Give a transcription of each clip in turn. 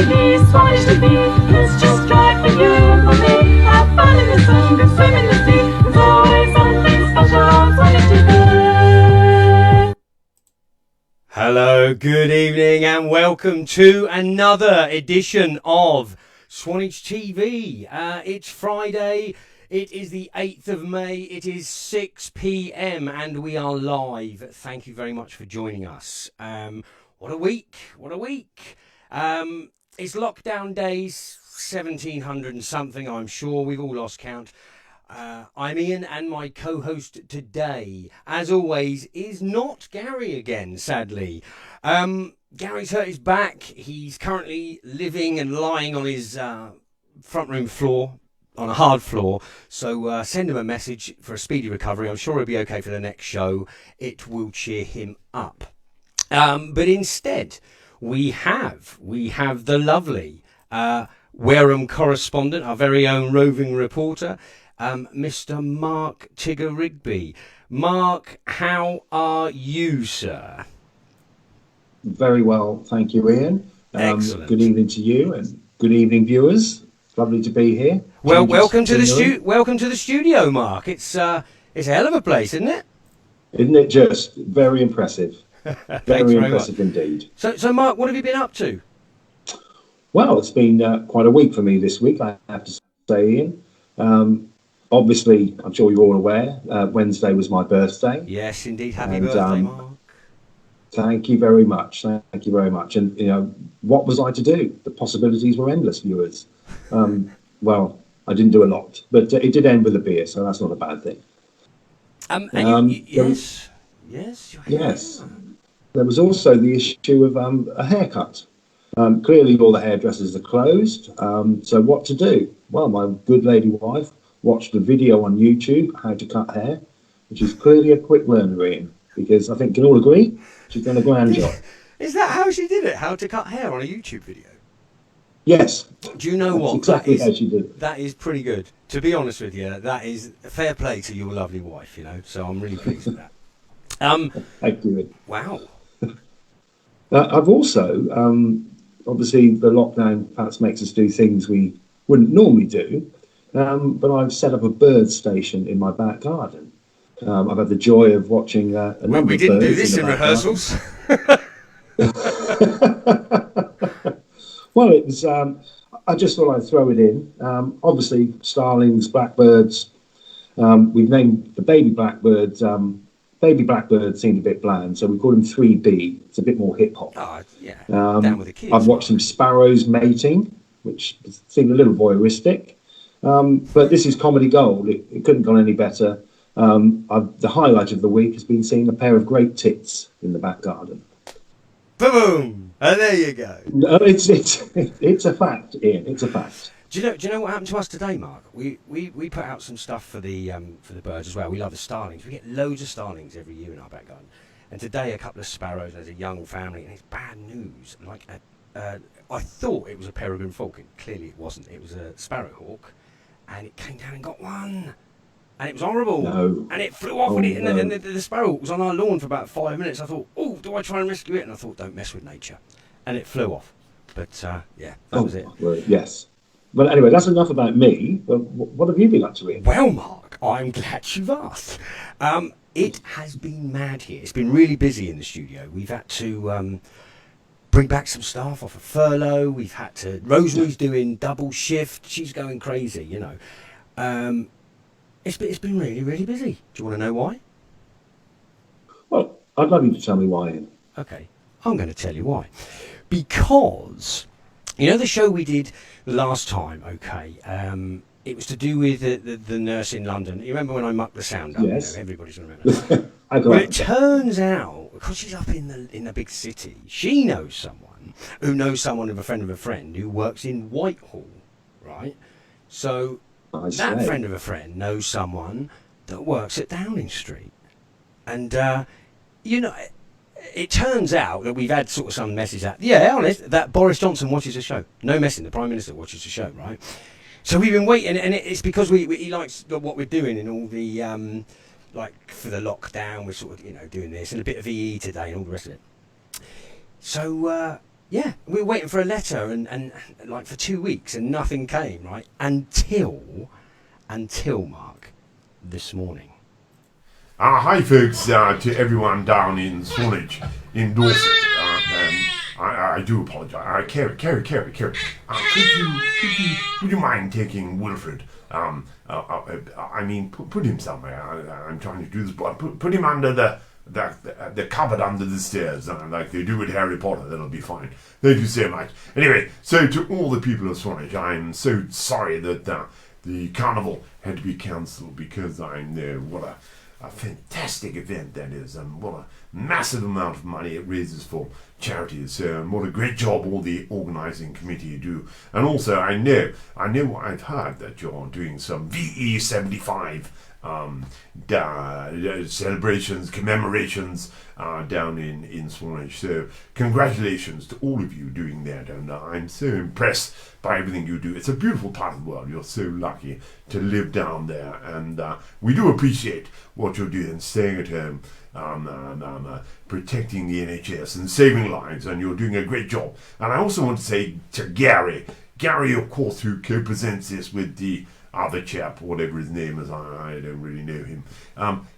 TV, Swanage TV. It's just right for you and for me. Have fun in the sun, go swim in the sea. There's always something special on Swanage TV. Hello, good evening, and welcome to another edition of Swanage TV. It's Friday. It is the 8th of May. It is 6 p.m. and we are live. Thank you very much for joining us. What a week. What a week. It's lockdown days, 1700 and something, I'm sure. We've all lost count. I'm Ian, and my co-host today, as always, is not Gary again, sadly. Gary's hurt his back. He's currently living and lying on his front room floor, on a hard floor. So send him a message for a speedy recovery. I'm sure he'll be okay for the next show. It will cheer him up. But instead, we have the lovely Wareham correspondent, our very own roving reporter, Mr. Mark Tigger Rigby. Mark, how are you, sir? Very well, thank you, Ian. Excellent. Good evening to you, and good evening, viewers. Lovely to be here. Well, welcome to the studio, Mark. It's a hell of a place, isn't it? Isn't it just very impressive? Very impressive much indeed. So, Mark, what have you been up to? Well, it's been quite a week for me this week, I have to say, Ian. Obviously, I'm sure you're all aware, Wednesday was my birthday. Yes, indeed. Happy birthday, Mark. Thank you very much. Thank you very much. And, you know, what was I to do? The possibilities were endless, viewers. Well, I didn't do a lot, but it did end with a beer, so that's not a bad thing. Yes. There was also the issue of a haircut. Clearly, all the hairdressers are closed. So what to do? Well, my good lady wife watched a video on YouTube, how to cut hair, which is clearly a quick learner, Ian, because I think we can all agree she's done a grand job. Is that how she did it? How to cut hair on a YouTube video? Yes. Do you know what? Exactly how she did it. That is pretty good. To be honest with you, that is fair play to your lovely wife, you know, so I'm really pleased with that. Thank you, Ian. Wow. I've also, obviously, the lockdown perhaps makes us do things we wouldn't normally do, but I've set up a bird station in my back garden. I've had the joy of watching a number of birds. We didn't do this in rehearsals. Well, it was. I just thought I'd throw it in. Obviously, starlings, blackbirds. We've named the baby blackbirds. Baby blackbirds seemed a bit bland, so we call them 3B. It's a bit more hip hop. Oh, yeah. Down with the kids. I've watched some sparrows mating, which seemed a little voyeuristic. But this is comedy gold. It couldn't have gone any better. The highlight of the week has been seeing a pair of great tits in the back garden. Boom! And there you go. No, it's a fact, Ian. It's a fact. Do you know what happened to us today, Mark? We put out some stuff for the birds as well. We love the starlings. We get loads of starlings every year in our back garden. And today, a couple of sparrows as a young family, and it's bad news. Like I thought it was a peregrine falcon. Clearly, it wasn't. It was a sparrowhawk, and it came down and got one. And it was horrible. No. And it flew off, and the sparrow was on our lawn for about 5 minutes. I thought, oh, do I try and rescue it? And I thought, don't mess with nature. And it flew off. But, yeah, that was it. Well, yes. But anyway, that's enough about me. But what have you been up to, Ian? Well, Mark, I'm glad you've asked. It has been mad here. It's been really busy in the studio. We've had to bring back some staff off a furlough. We've had to... Rosemary's doing double shift. She's going crazy, you know. It's been really, really busy. Do you want to know why? Well, I'd love you to tell me why, Ian. Okay, I'm going to tell you why. Because, you know the show we did last time, okay, it was to do with the nurse in London. You remember when I mucked the sound up? Yes. You know, everybody's going to remember that. Well, it turns out, because she's up in the big city, she knows someone who knows someone of a friend who works in Whitehall, right? So... that friend of a friend knows someone that works at Downing Street. And, you know, it turns out that we've had sort of some message out. Yeah, honest, that Boris Johnson watches the show. No messing, the Prime Minister watches the show, right? So we've been waiting, and it's because he likes what we're doing and all the, like, for the lockdown, we're sort of, you know, doing this, and a bit of EE today and all the rest of it. So Yeah, we were waiting for a letter and like for 2 weeks and nothing came, right? Until Mark, this morning. Hi folks, to everyone down in Swanage, in Dorset. I do apologise. Carrie. Would you mind taking Wilfred? Put him somewhere. I'm trying to do this. Put him under the cupboard under the stairs, like they do with Harry Potter. That'll be fine. Thank you so much. Anyway, so to all the people of Swanage, I'm so sorry that the carnival had to be cancelled because I'm there. What a fantastic event that is, and what a massive amount of money it raises for charities, and what a great job all the organising committee do. And also, I know I've heard that you're doing some VE 75 celebrations, commemorations down in Swanage. So congratulations to all of you doing that, and I'm so impressed by everything you do. It's a beautiful part of the world. You're so lucky to live down there, and we do appreciate what you're doing, staying at home, protecting the NHS and saving lives, and you're doing a great job. And I also want to say to Gary, of course, who co-presents this with the other chap, whatever his name is, I don't really know him.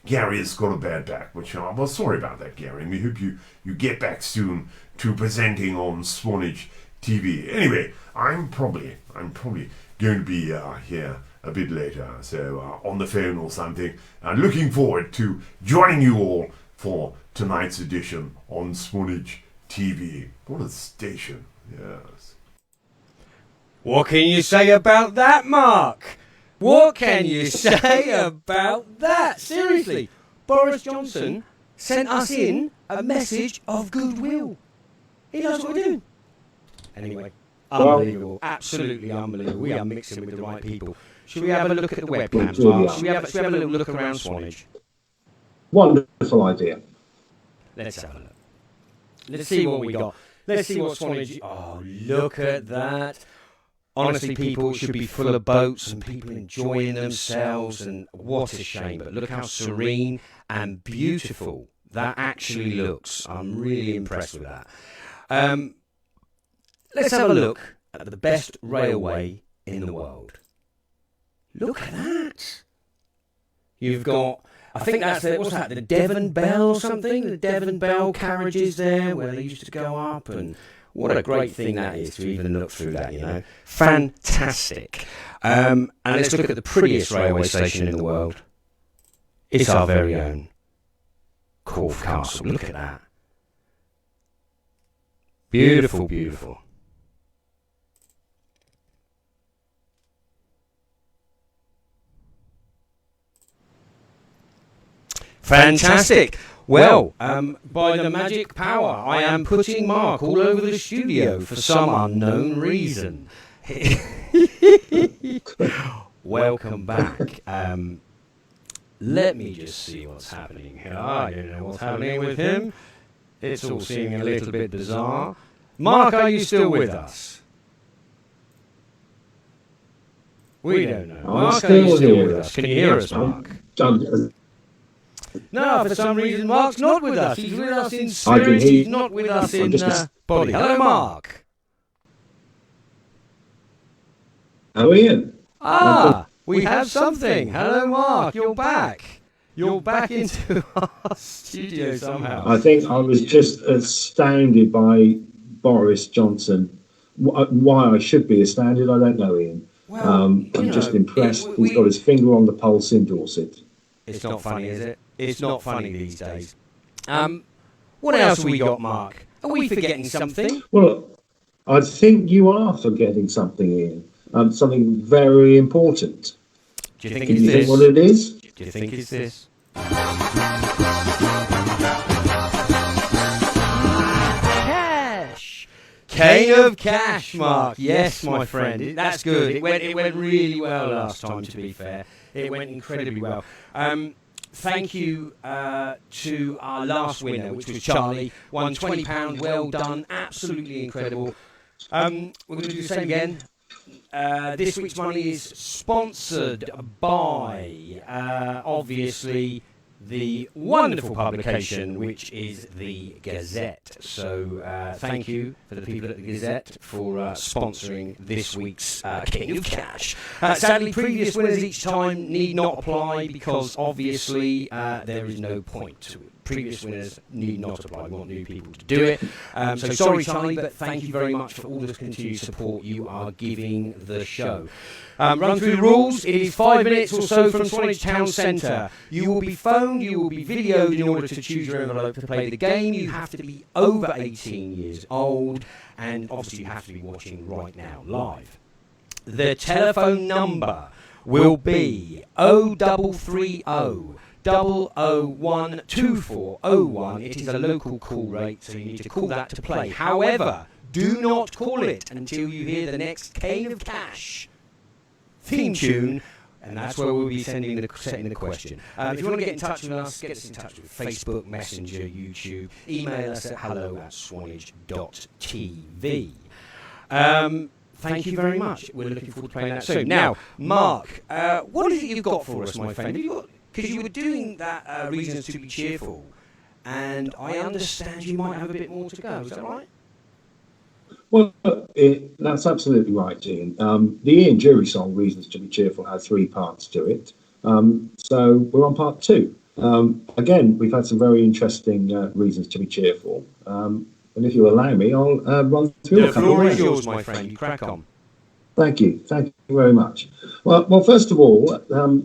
Gary has got a bad back, which I was sorry about that, Gary, and we hope you get back soon to presenting on Swanage TV. Anyway, I'm probably going to be here a bit later, so on the phone or something. Looking forward to joining you all for tonight's edition on Swanage TV. What a station, yes. What can you say about that, Mark? What can you say about that? Seriously, Boris Johnson sent us in a message of goodwill. He knows what we're doing. Anyway, unbelievable, absolutely unbelievable. We are mixing with the right people. Should we have a look at the webcams, Mark? Should we have a little look around Swanage? Wonderful idea. Let's have a look. Let's see what we got. Let's see what Swanage... Oh, look at that. Honestly, people should be full of boats and people enjoying themselves, and what a shame. But look how serene and beautiful that actually looks. I'm really impressed with that. Let's have a look at the best railway in the world. Look at that. You've got, I think that's the Devon Bell or something? The Devon Bell carriages there where they used to go up, and what a great thing that is to even look through that, you know. Fantastic. And let's look at the prettiest railway station in the world. It's our very own Corfe Castle. Look at that. Beautiful, beautiful. Fantastic. Well, by the magic power, I am putting Mark all over the studio for some unknown reason. Welcome back. Let me just see what's happening here. I don't know what's happening with him. It's all seeming a little bit bizarre. Mark, are you still with us? We don't know. Mark, are you still with us? Can you hear us, Mark? No, for some reason, Mark's not with us. He's with us in spirit. He's not with us in body. Hello, Mark. Oh, Ian. We have something. Hello, Mark. You're back. You're back into our studio somehow. I think I was just astounded by Boris Johnson. Why I should be astounded, I don't know, Ian. Well, I'm just impressed. He's got his finger on the pulse in Dorset. It's not funny, is it? It's not funny these days. What else have we got, Mark? Are we forgetting something? Well, I think you are forgetting something, Ian. Something very important. Do you think Can it's you this? think what it is? Do you think it's this? Cash! Cane of cash, Mark. Yes, my friend. That's good. It went really well last time, to be fair. It went incredibly well. Thank you to our last winner, which was Charlie. Won £20. Well done. Absolutely incredible. We're going to do the same again. This week's money is sponsored by, obviously, the wonderful publication which is the Gazette. So thank you for the people at the Gazette for sponsoring this week's King of Cash. Sadly, previous winners each time need not apply because obviously there is no point to it. Previous winners need not apply. We want new people to do it. So sorry, Charlie, but thank you very much for all the continued support you are giving the show. Run through the rules. It is 5 minutes or so from Swanage Town Centre. You will be phoned, you will be videoed in order to choose your envelope to play the game. You have to be over 18 years old, and obviously you have to be watching right now live. The telephone number will be 0330 001 2401. It is a local call rate, so you need to call that to play. However, do not call it until you hear the next Cane of Cash theme tune, and that's where we'll be setting the question. If you want to get in touch with us, get us in touch with Facebook, Messenger, YouTube, email us at hello@swanage.tv. Thank you very much. We're looking forward to playing that soon. Now, Mark, what is it you've got for us, my friend? Because you were doing that Reasons to be Cheerful, and I understand you might have a bit more to go. Is that right? Well, that's absolutely right, Ian. The Ian Jury song, Reasons to be Cheerful, has 3 parts to it. So we're on part 2. Again, we've had some very interesting reasons to be cheerful. And if you allow me, I'll run through a couple. The floor is yours, my friend. You crack on. Thank you. Thank you very much. Well, first of all,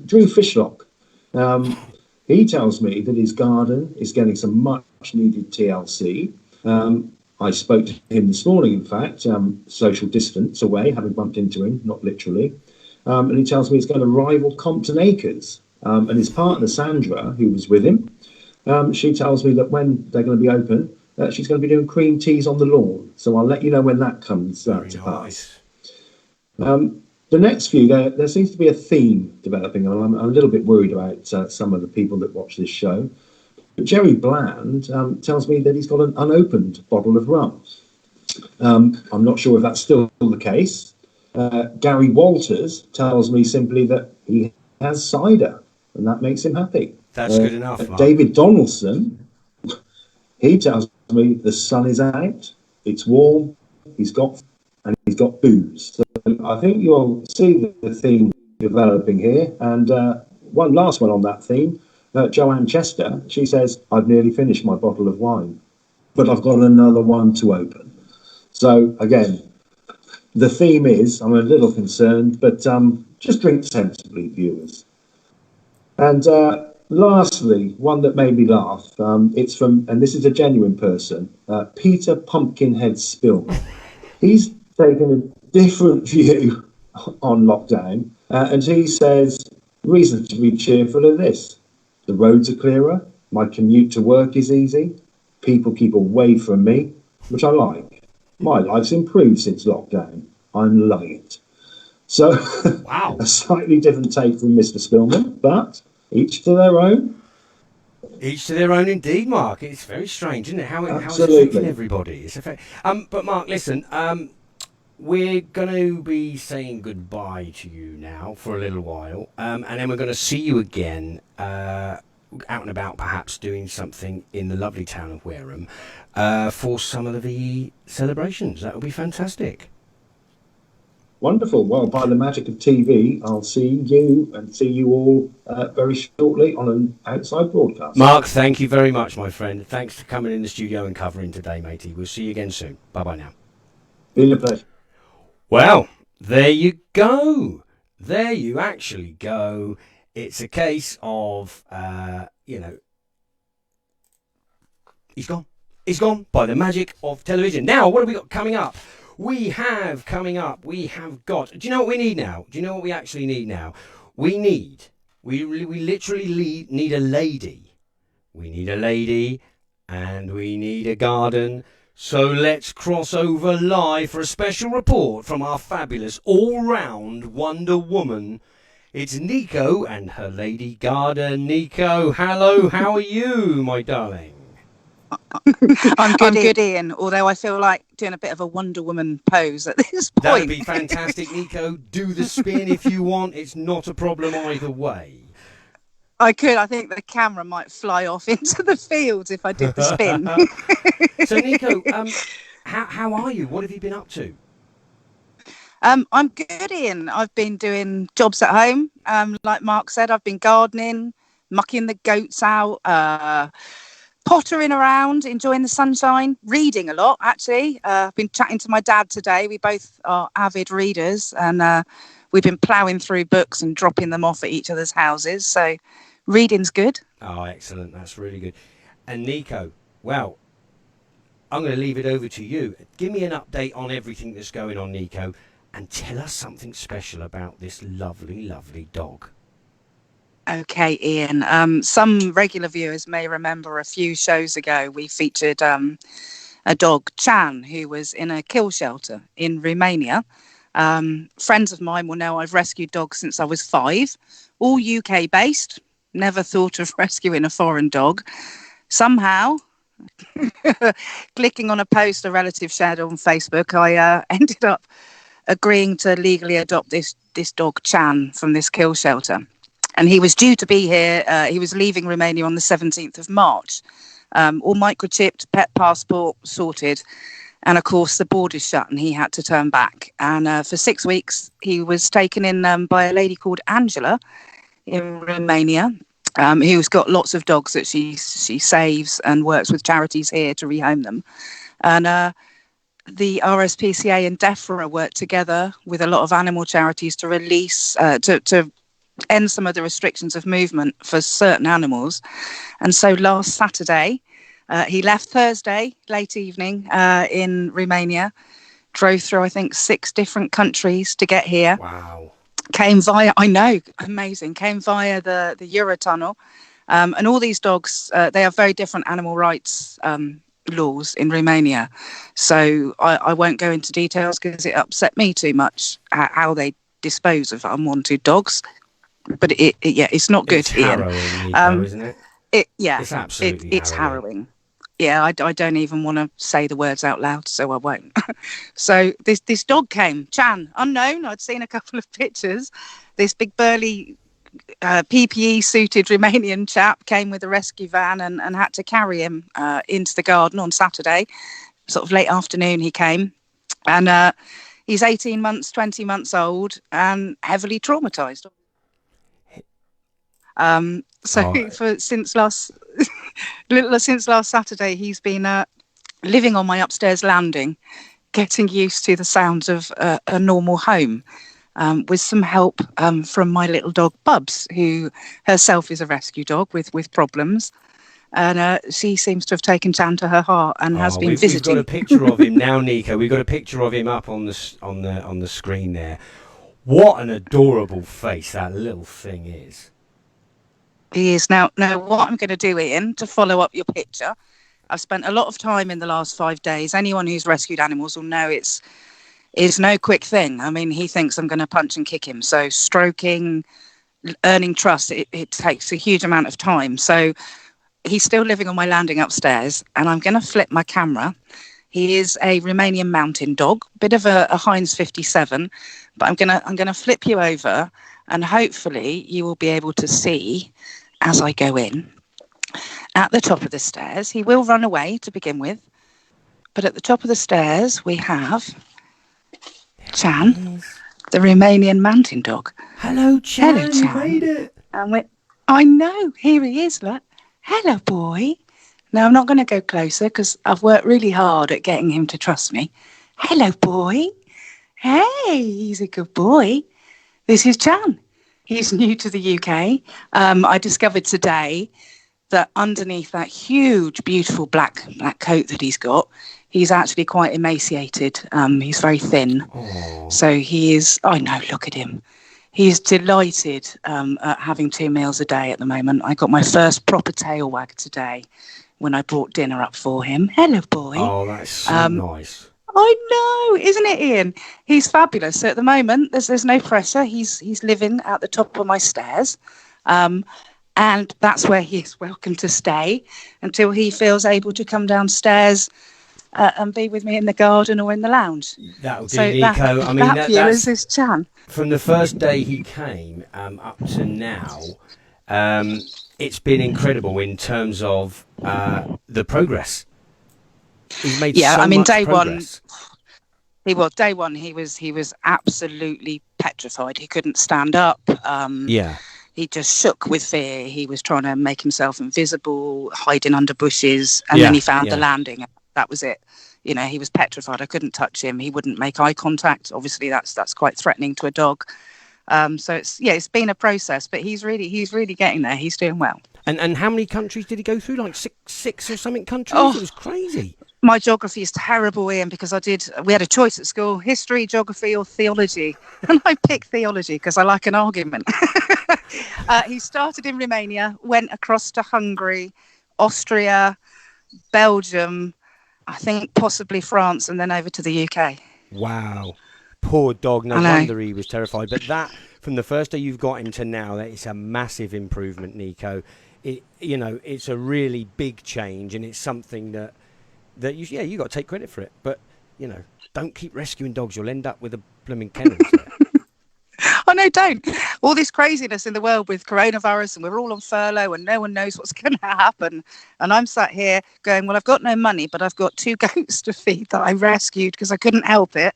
Drew Fishlock. He tells me that his garden is getting some much needed TLC. I spoke to him this morning, in fact, social distance away, having bumped into him, not literally. And he tells me it's going to rival Compton Acres. And his partner, Sandra, who was with him, she tells me that when they're going to be open, she's going to be doing cream teas on the lawn. So I'll let you know when that comes to pass. The next few, there seems to be a theme developing, and I'm a little bit worried about some of the people that watch this show. But Jerry Bland tells me that he's got an unopened bottle of rum. I'm not sure if that's still the case. Gary Walters tells me simply that he has cider, and that makes him happy. That's good enough, Mark. David Donaldson, he tells me the sun is out, it's warm, he's got booze. So I think you'll see the theme developing here. And one last one on that theme, Joanne Chester, she says, I've nearly finished my bottle of wine, but I've got another one to open. So again, the theme is, I'm a little concerned, but just drink sensibly, viewers. And lastly, one that made me laugh, it's from, and this is a genuine person, Peter Pumpkinhead Spillman. He's taken a different view on lockdown, and he says, reasons to be cheerful are this: the roads are clearer, my commute to work is easy, people keep away from me, which I like. My life's improved since lockdown. I'm loving it. So, wow. A slightly different take from Mr. Spillman, but each to their own. Each to their own indeed, Mark. It's very strange, isn't it? How it's affecting everybody. But Mark, listen, we're going to be saying goodbye to you now for a little while, and then we're going to see you again out and about, perhaps doing something in the lovely town of Wareham for some of the celebrations. That would be fantastic. Wonderful. Well, by the magic of TV, I'll see you all very shortly on an outside broadcast. Mark, thank you very much, my friend. Thanks for coming in the studio and covering today, matey. We'll see you again soon. Bye-bye now. Been a pleasure. Well, there you go. There you actually go. It's a case of, he's gone. He's gone by the magic of television. Now, what have we got coming up? We have got, do you know what we need now? Do you know what we actually need now? We literally need a lady. We need a lady and we need a garden. So let's cross over live for a special report from our fabulous all-round Wonder Woman. It's Nico and her lady garden. Nico, hello, how are you, my darling? I'm good, Ian, although I feel like doing a bit of a Wonder Woman pose at this point. That would be fantastic, Nico. Do the spin if you want. It's not a problem either way. I could. I think the camera might fly off into the fields if I did the spin. So, Nico, how are you? What have you been up to? I'm good, Ian. I've been doing jobs at home. Like Mark said, I've been gardening, mucking the goats out, pottering around, enjoying the sunshine, reading a lot, actually. I've been chatting to my dad today. We both are avid readers, and we've been ploughing through books and dropping them off at each other's houses. So reading's good. Oh, excellent. That's really good. And Nico, well, I'm going to leave it over to you. Give me an update on everything that's going on, Nico, and tell us something special about this lovely, lovely dog. Okay, Ian. Some regular viewers may remember a few shows ago we featured a dog, Chan, who was in a kill shelter in Romania. Friends of mine will know I've rescued dogs since I was 5, all UK based. Never thought of rescuing a foreign dog. Somehow, clicking on a post a relative shared on Facebook, I ended up agreeing to legally adopt this dog, Chan, from this kill shelter. And he was due to be here. He was leaving Romania on the 17th of March. All microchipped, pet passport sorted. And of course, the borders shut and he had to turn back. And for 6 weeks, he was taken in by a lady called Angela in Romania, who's got lots of dogs that she saves and works with charities here to rehome them. And the RSPCA and DEFRA work together with a lot of animal charities to release, to end some of the restrictions of movement for certain animals. And so last Saturday, he left Thursday, late evening, in Romania, drove through, I think, 6 different countries to get here. Wow. Came via, I know, amazing, came via the Eurotunnel. And all these dogs, they have very different animal rights laws in Romania. So I won't go into details because it upset me too much how they dispose of unwanted dogs. But it's not good. It's harrowing, Nico, isn't it? It's absolutely it's harrowing. Yeah, I don't even want to say the words out loud, so I won't. So this dog came, Chan, unknown. I'd seen a couple of pictures. This big burly PPE suited Romanian chap came with a rescue van and had to carry him into the garden on Saturday, sort of late afternoon he came. And he's 18 months, 20 months old and heavily traumatised. Since last Saturday, he's been living on my upstairs landing, getting used to the sounds of a normal home, with some help from my little dog Bubs, who herself is a rescue dog with problems, and she seems to have taken Chan to her heart and has been visiting. We've got a picture of him now, Nico. We've got a picture of him up on the screen there. What an adorable face that little thing is. He is. Now, what I'm going to do, Ian, to follow up your picture, I've spent a lot of time in the last 5 days. Anyone who's rescued animals will know it's no quick thing. I mean, he thinks I'm going to punch and kick him. So stroking, earning trust, it takes a huge amount of time. So he's still living on my landing upstairs, and I'm going to flip my camera. He is a Romanian mountain dog, bit of a Heinz 57, but I'm gonna flip you over, and hopefully you will be able to see as I go in. At the top of the stairs, he will run away to begin with, but at the top of the stairs we have Chan, the Romanian mountain dog. Hello, Chan. Hello, Chan. You made it. And I know, here he is. Look, hello, boy. Now, I'm not going to go closer because I've worked really hard at getting him to trust me. Hello, boy. Hey, he's a good boy. This is Chan. He's new to the UK. I discovered today that underneath that huge, beautiful black coat that he's got, he's actually quite emaciated. He's very thin. Aww. So he is, I know, look at him. He's delighted at having 2 meals a day at the moment. I got my first proper tail wag today when I brought dinner up for him. Hello, boy. Oh, that's so nice. I know, isn't it, Ian? He's fabulous. So at the moment, there's no pressure. He's living at the top of my stairs. And that's where he is welcome to stay until he feels able to come downstairs and be with me in the garden or in the lounge. That'll do, So Nico. I mean, that view is this Chan. from the first day he came up to now. it's been incredible in terms of the progress. He's made Yeah, so I mean, much day progress. day one he was absolutely petrified. He couldn't stand up. Yeah. He just shook with fear. He was trying to make himself invisible, hiding under bushes, and then he found the landing. That was it. You know, he was petrified. I couldn't touch him. He wouldn't make eye contact. Obviously, that's quite threatening to a dog. So it's been a process, but he's really getting there. He's doing well. And how many countries did he go through? Like six or something countries? Oh, it was crazy. My geography is terrible, Ian, because we had a choice at school: history, geography, or theology, and I picked theology because I like an argument. He started in Romania, went across to Hungary, Austria, Belgium, I think possibly France, and then over to the UK. Wow. Poor dog. No wonder he was terrified. But that, from the first day you've got him to now, that is a massive improvement, Nico. It's a really big change, and it's something that you got to take credit for it. But, don't keep rescuing dogs. You'll end up with a blooming kennel. Oh, no, don't. All this craziness in the world with coronavirus, and we're all on furlough and no one knows what's going to happen. And I'm sat here going, well, I've got no money, but I've got 2 goats to feed that I rescued because I couldn't help it.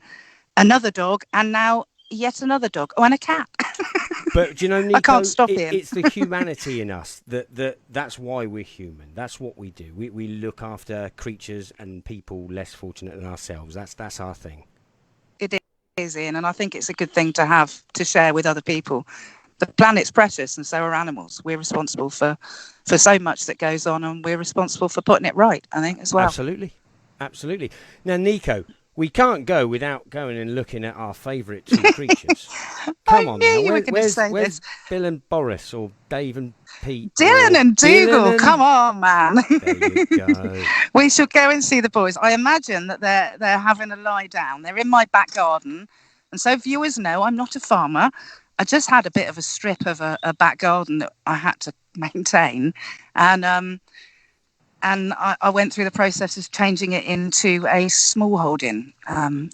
Another dog, and now yet another dog. Oh, and a cat. But do you know, Nico, I can't stop it. It's the humanity in us that's why we're human. That's what we do. We look after creatures and people less fortunate than ourselves. That's our thing. It is, Ian, and I think it's a good thing to have to share with other people. The planet's precious, and so are animals. We're responsible for so much that goes on, and we're responsible for putting it right, I think, as well. Absolutely. Now, Nico, we can't go without going and looking at our favourite 2 creatures. Come on now. Where's Bill and Boris, or Dave and Pete? Dylan and Dougal. Come on, man. There you go. We shall go and see the boys. I imagine that they're having a lie down. They're in my back garden. And so viewers know I'm not a farmer. I just had a bit of a strip of a back garden that I had to maintain. And I went through the process of changing it into a small holding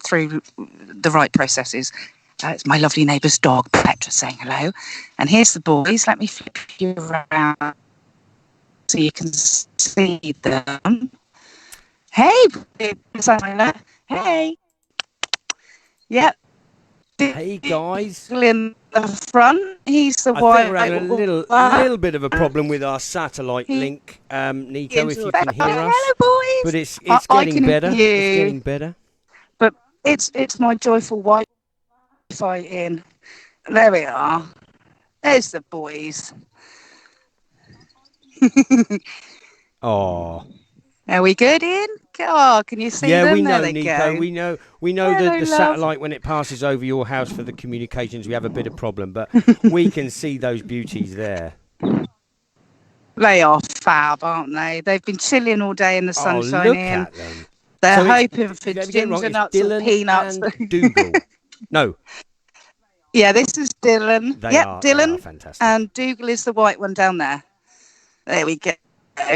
through the right processes. It's my lovely neighbour's dog, Petra, saying hello. And here's the boys. Let me flip you around so you can see them. Hey, Tyler. Hey. Yep. Hey, guys. In the front, he's the I white. think we're having a little bit of a problem with our satellite link, Nico, if you can hear us. Hello, boys. But it's getting better. It's getting better. But it's my joyful Wi-Fi in. There we are. There's the boys. Oh. Are we good, Ian? Oh, can you see them? Yeah, we know, there Nico. Go. We know Hello, that the love. satellite, when it passes over your house for the communications, we have a bit of problem. But we can see those beauties there. They are fab, aren't they? They've been chilling all day in the sunshine. Look Ian. at them. They're So hoping for ginger nuts or peanuts. And Dougal. No. Yeah, this is Dylan. Dylan. Dylan. Fantastic. And Dougal is the white one down there. There we go.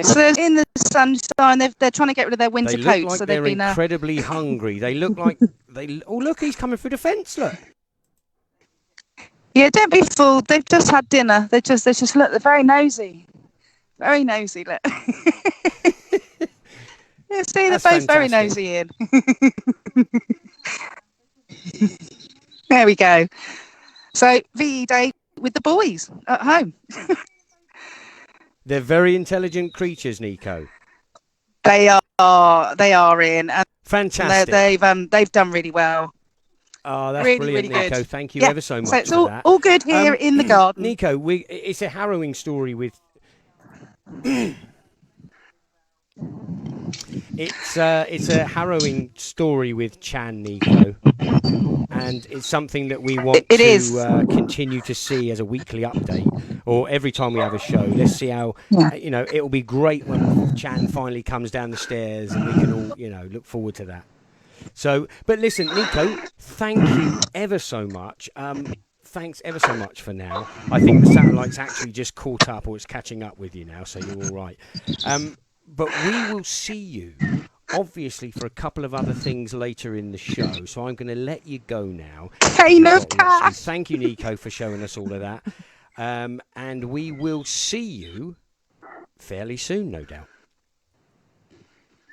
So they're in the sunshine. They're trying to get rid of their winter They coats. look like So they're they've been incredibly hungry. They look like Oh, look, he's coming through the fence. Look. Yeah, don't be fooled. They've just had dinner. They just look. They're very nosy. Very nosy. Look. Yeah, see, they're both very nosy, Ian. There we go. So VE Day with the boys at home. They're very intelligent creatures, Nico. They are, Ian. And Fantastic. They've done really well. Oh, that's really, brilliant, really Nico. Good. Thank you yeah. ever so much so it's for that. all good here in the garden. Nico, it's a harrowing story with... It's a harrowing story with Chan, Nico. And it's something that we want to continue to see as a weekly update, or every time we have a show. Let's see how, it'll be great when Chan finally comes down the stairs, and we can all, look forward to that. So, but listen, Nico, thank you ever so much. Thanks ever so much for now. I think the satellite's actually just caught up, or it's catching up with you now, so you're all right. But we will see you, obviously, for a couple of other things later in the show. So I'm going to let you go now. Cane of cash. Thank you, Nico, for showing us all of that. And we will see you fairly soon, no doubt.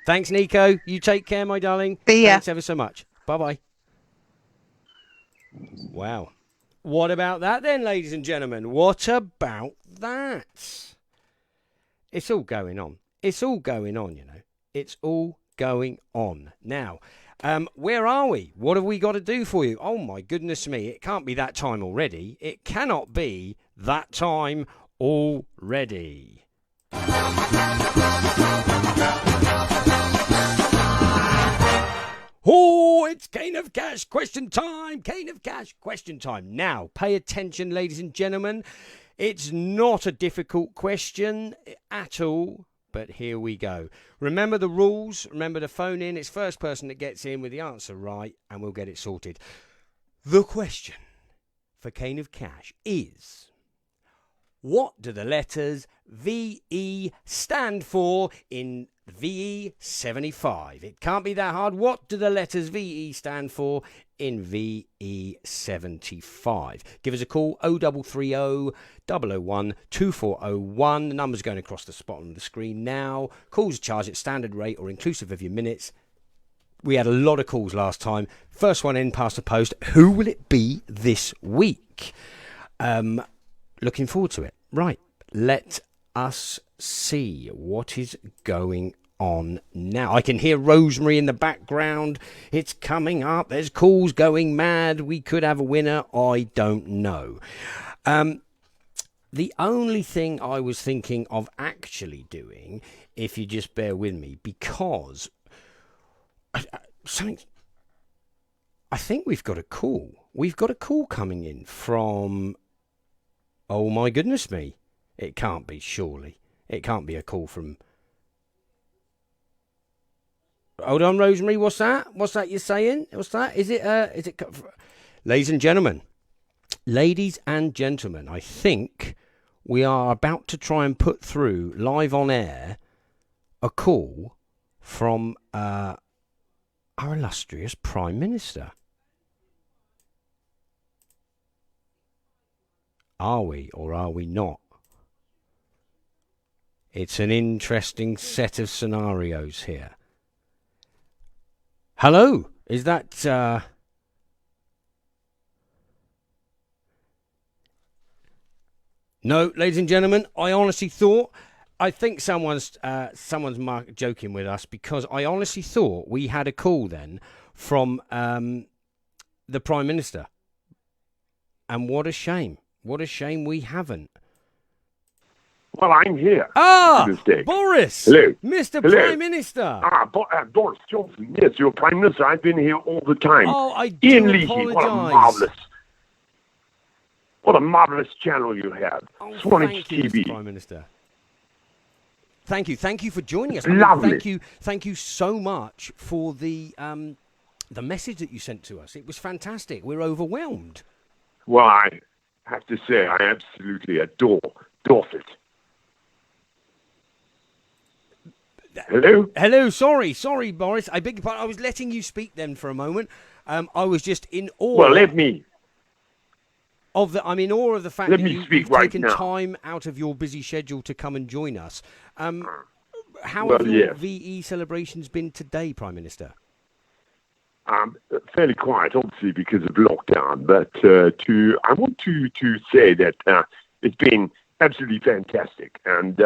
Thanks, Nico. You take care, my darling. See ya. Thanks ever so much. Bye-bye. Wow. What about that then, ladies and gentlemen? What about that? It's all going on. It's all going on, you know. It's all going on. Now, where are we? What have we got to do for you? Oh, my goodness me. It can't be that time already. It cannot be that time already. Oh, it's Cane of Cash question time. Cane of Cash question time. Now, pay attention, ladies and gentlemen. It's not a difficult question at all, but here we go. Remember the rules. Remember to phone in. It's first person that gets in with the answer right, and we'll get it sorted. The question for Cane of Cash is, what do the letters VE stand for in VE 75? It can't be that hard. What do the letters VE stand for in VE 75? Give us a call, 0330 001 2401. The number's going across the bottom of the screen now. Calls charged at standard rate or inclusive of your minutes. We had a lot of calls last time. First one in past the post. Who will it be this week? Looking forward to it. Right, let us see what is going on now. I can hear Rosemary in the background. It's coming up. There's calls going mad. We could have a winner. I don't know. The only thing I was thinking of actually doing, if you just bear with me, because I think we've got a call. We've got a call coming in from... Oh, my goodness me. It can't be, surely. It can't be a call from... Hold on, Rosemary. What's that? What's that you're saying? What's that? Is it... Ladies and gentlemen, I think we are about to try and put through, live on air, a call from our illustrious Prime Minister. Are we or are we not? It's an interesting set of scenarios here. Hello? Is that... No, ladies and gentlemen, I honestly thought... I think someone's joking with us, because I honestly thought we had a call then from the Prime Minister. And what a shame. What a shame we haven't. Well, I'm here. Ah, Boris. Hello. Mr. Hello. Prime Minister. Boris Johnson. Yes, your Prime Minister. I've been here all the time. Oh, I do Ian Leahy, apologise. What a marvellous channel you have. Oh, Swanage thank you, TV. Mr. Prime Minister. Thank you for joining us. Lovely. Thank you so much for the message that you sent to us. It was fantastic. We're overwhelmed. Well, I have to say, I absolutely adore it. Hello. Sorry, Boris. I beg your pardon. I was letting you speak then for a moment. I was just in awe. Well, let me. I'm in awe of the fact Let that me you've speak right taken now. time out of your busy schedule to come and join us. How Well, have your yes. VE celebrations been today, Prime Minister? Fairly quiet, obviously, because of lockdown. But I want to say that it's been absolutely fantastic, and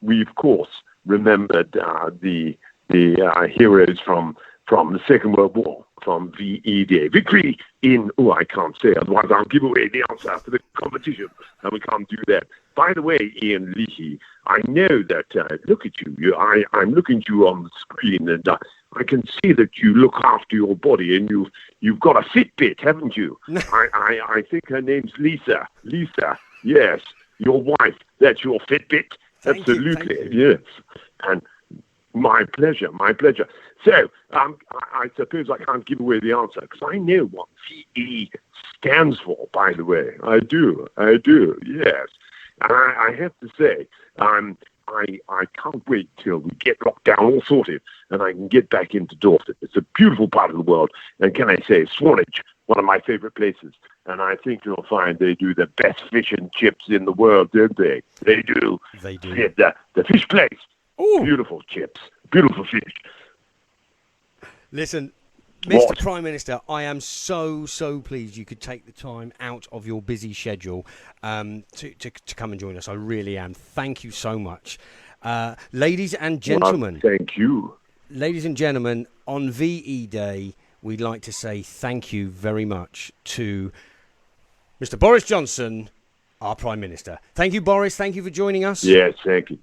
we, of course, remembered the heroes from the Second World War, from VE Day. Victory in, I can't say, otherwise I'll give away the answer for the competition, and we can't do that. By the way, Ian Leahy, I know that, look at you, I'm looking at you on the screen, and I can see that you look after your body, and you've got a Fitbit, haven't you? I think her name's Lisa. Lisa, yes, your wife, that's your Fitbit? Absolutely, Thank you. yes. And my pleasure. So, I suppose I can't give away the answer, because I know what VE stands for, by the way. I do, yes. And I have to say, I can't wait till we get lockdown all sorted and I can get back into Dorset. It's a beautiful part of the world. And can I say, Swanage, one of my favorite places. And I think you'll find they do the best fish and chips in the world, don't they? They do. They do. Yeah, the fish place. Ooh. Beautiful chips. Beautiful fish. Listen, Mr. What? Prime Minister, I am so pleased you could take the time out of your busy schedule to come and join us. I really am. Thank you so much. Ladies and gentlemen. Well, thank you. Ladies and gentlemen, on VE Day, we'd like to say thank you very much to Mr. Boris Johnson, our Prime Minister. Thank you, Boris. Thank you for joining us. Yes, thank you.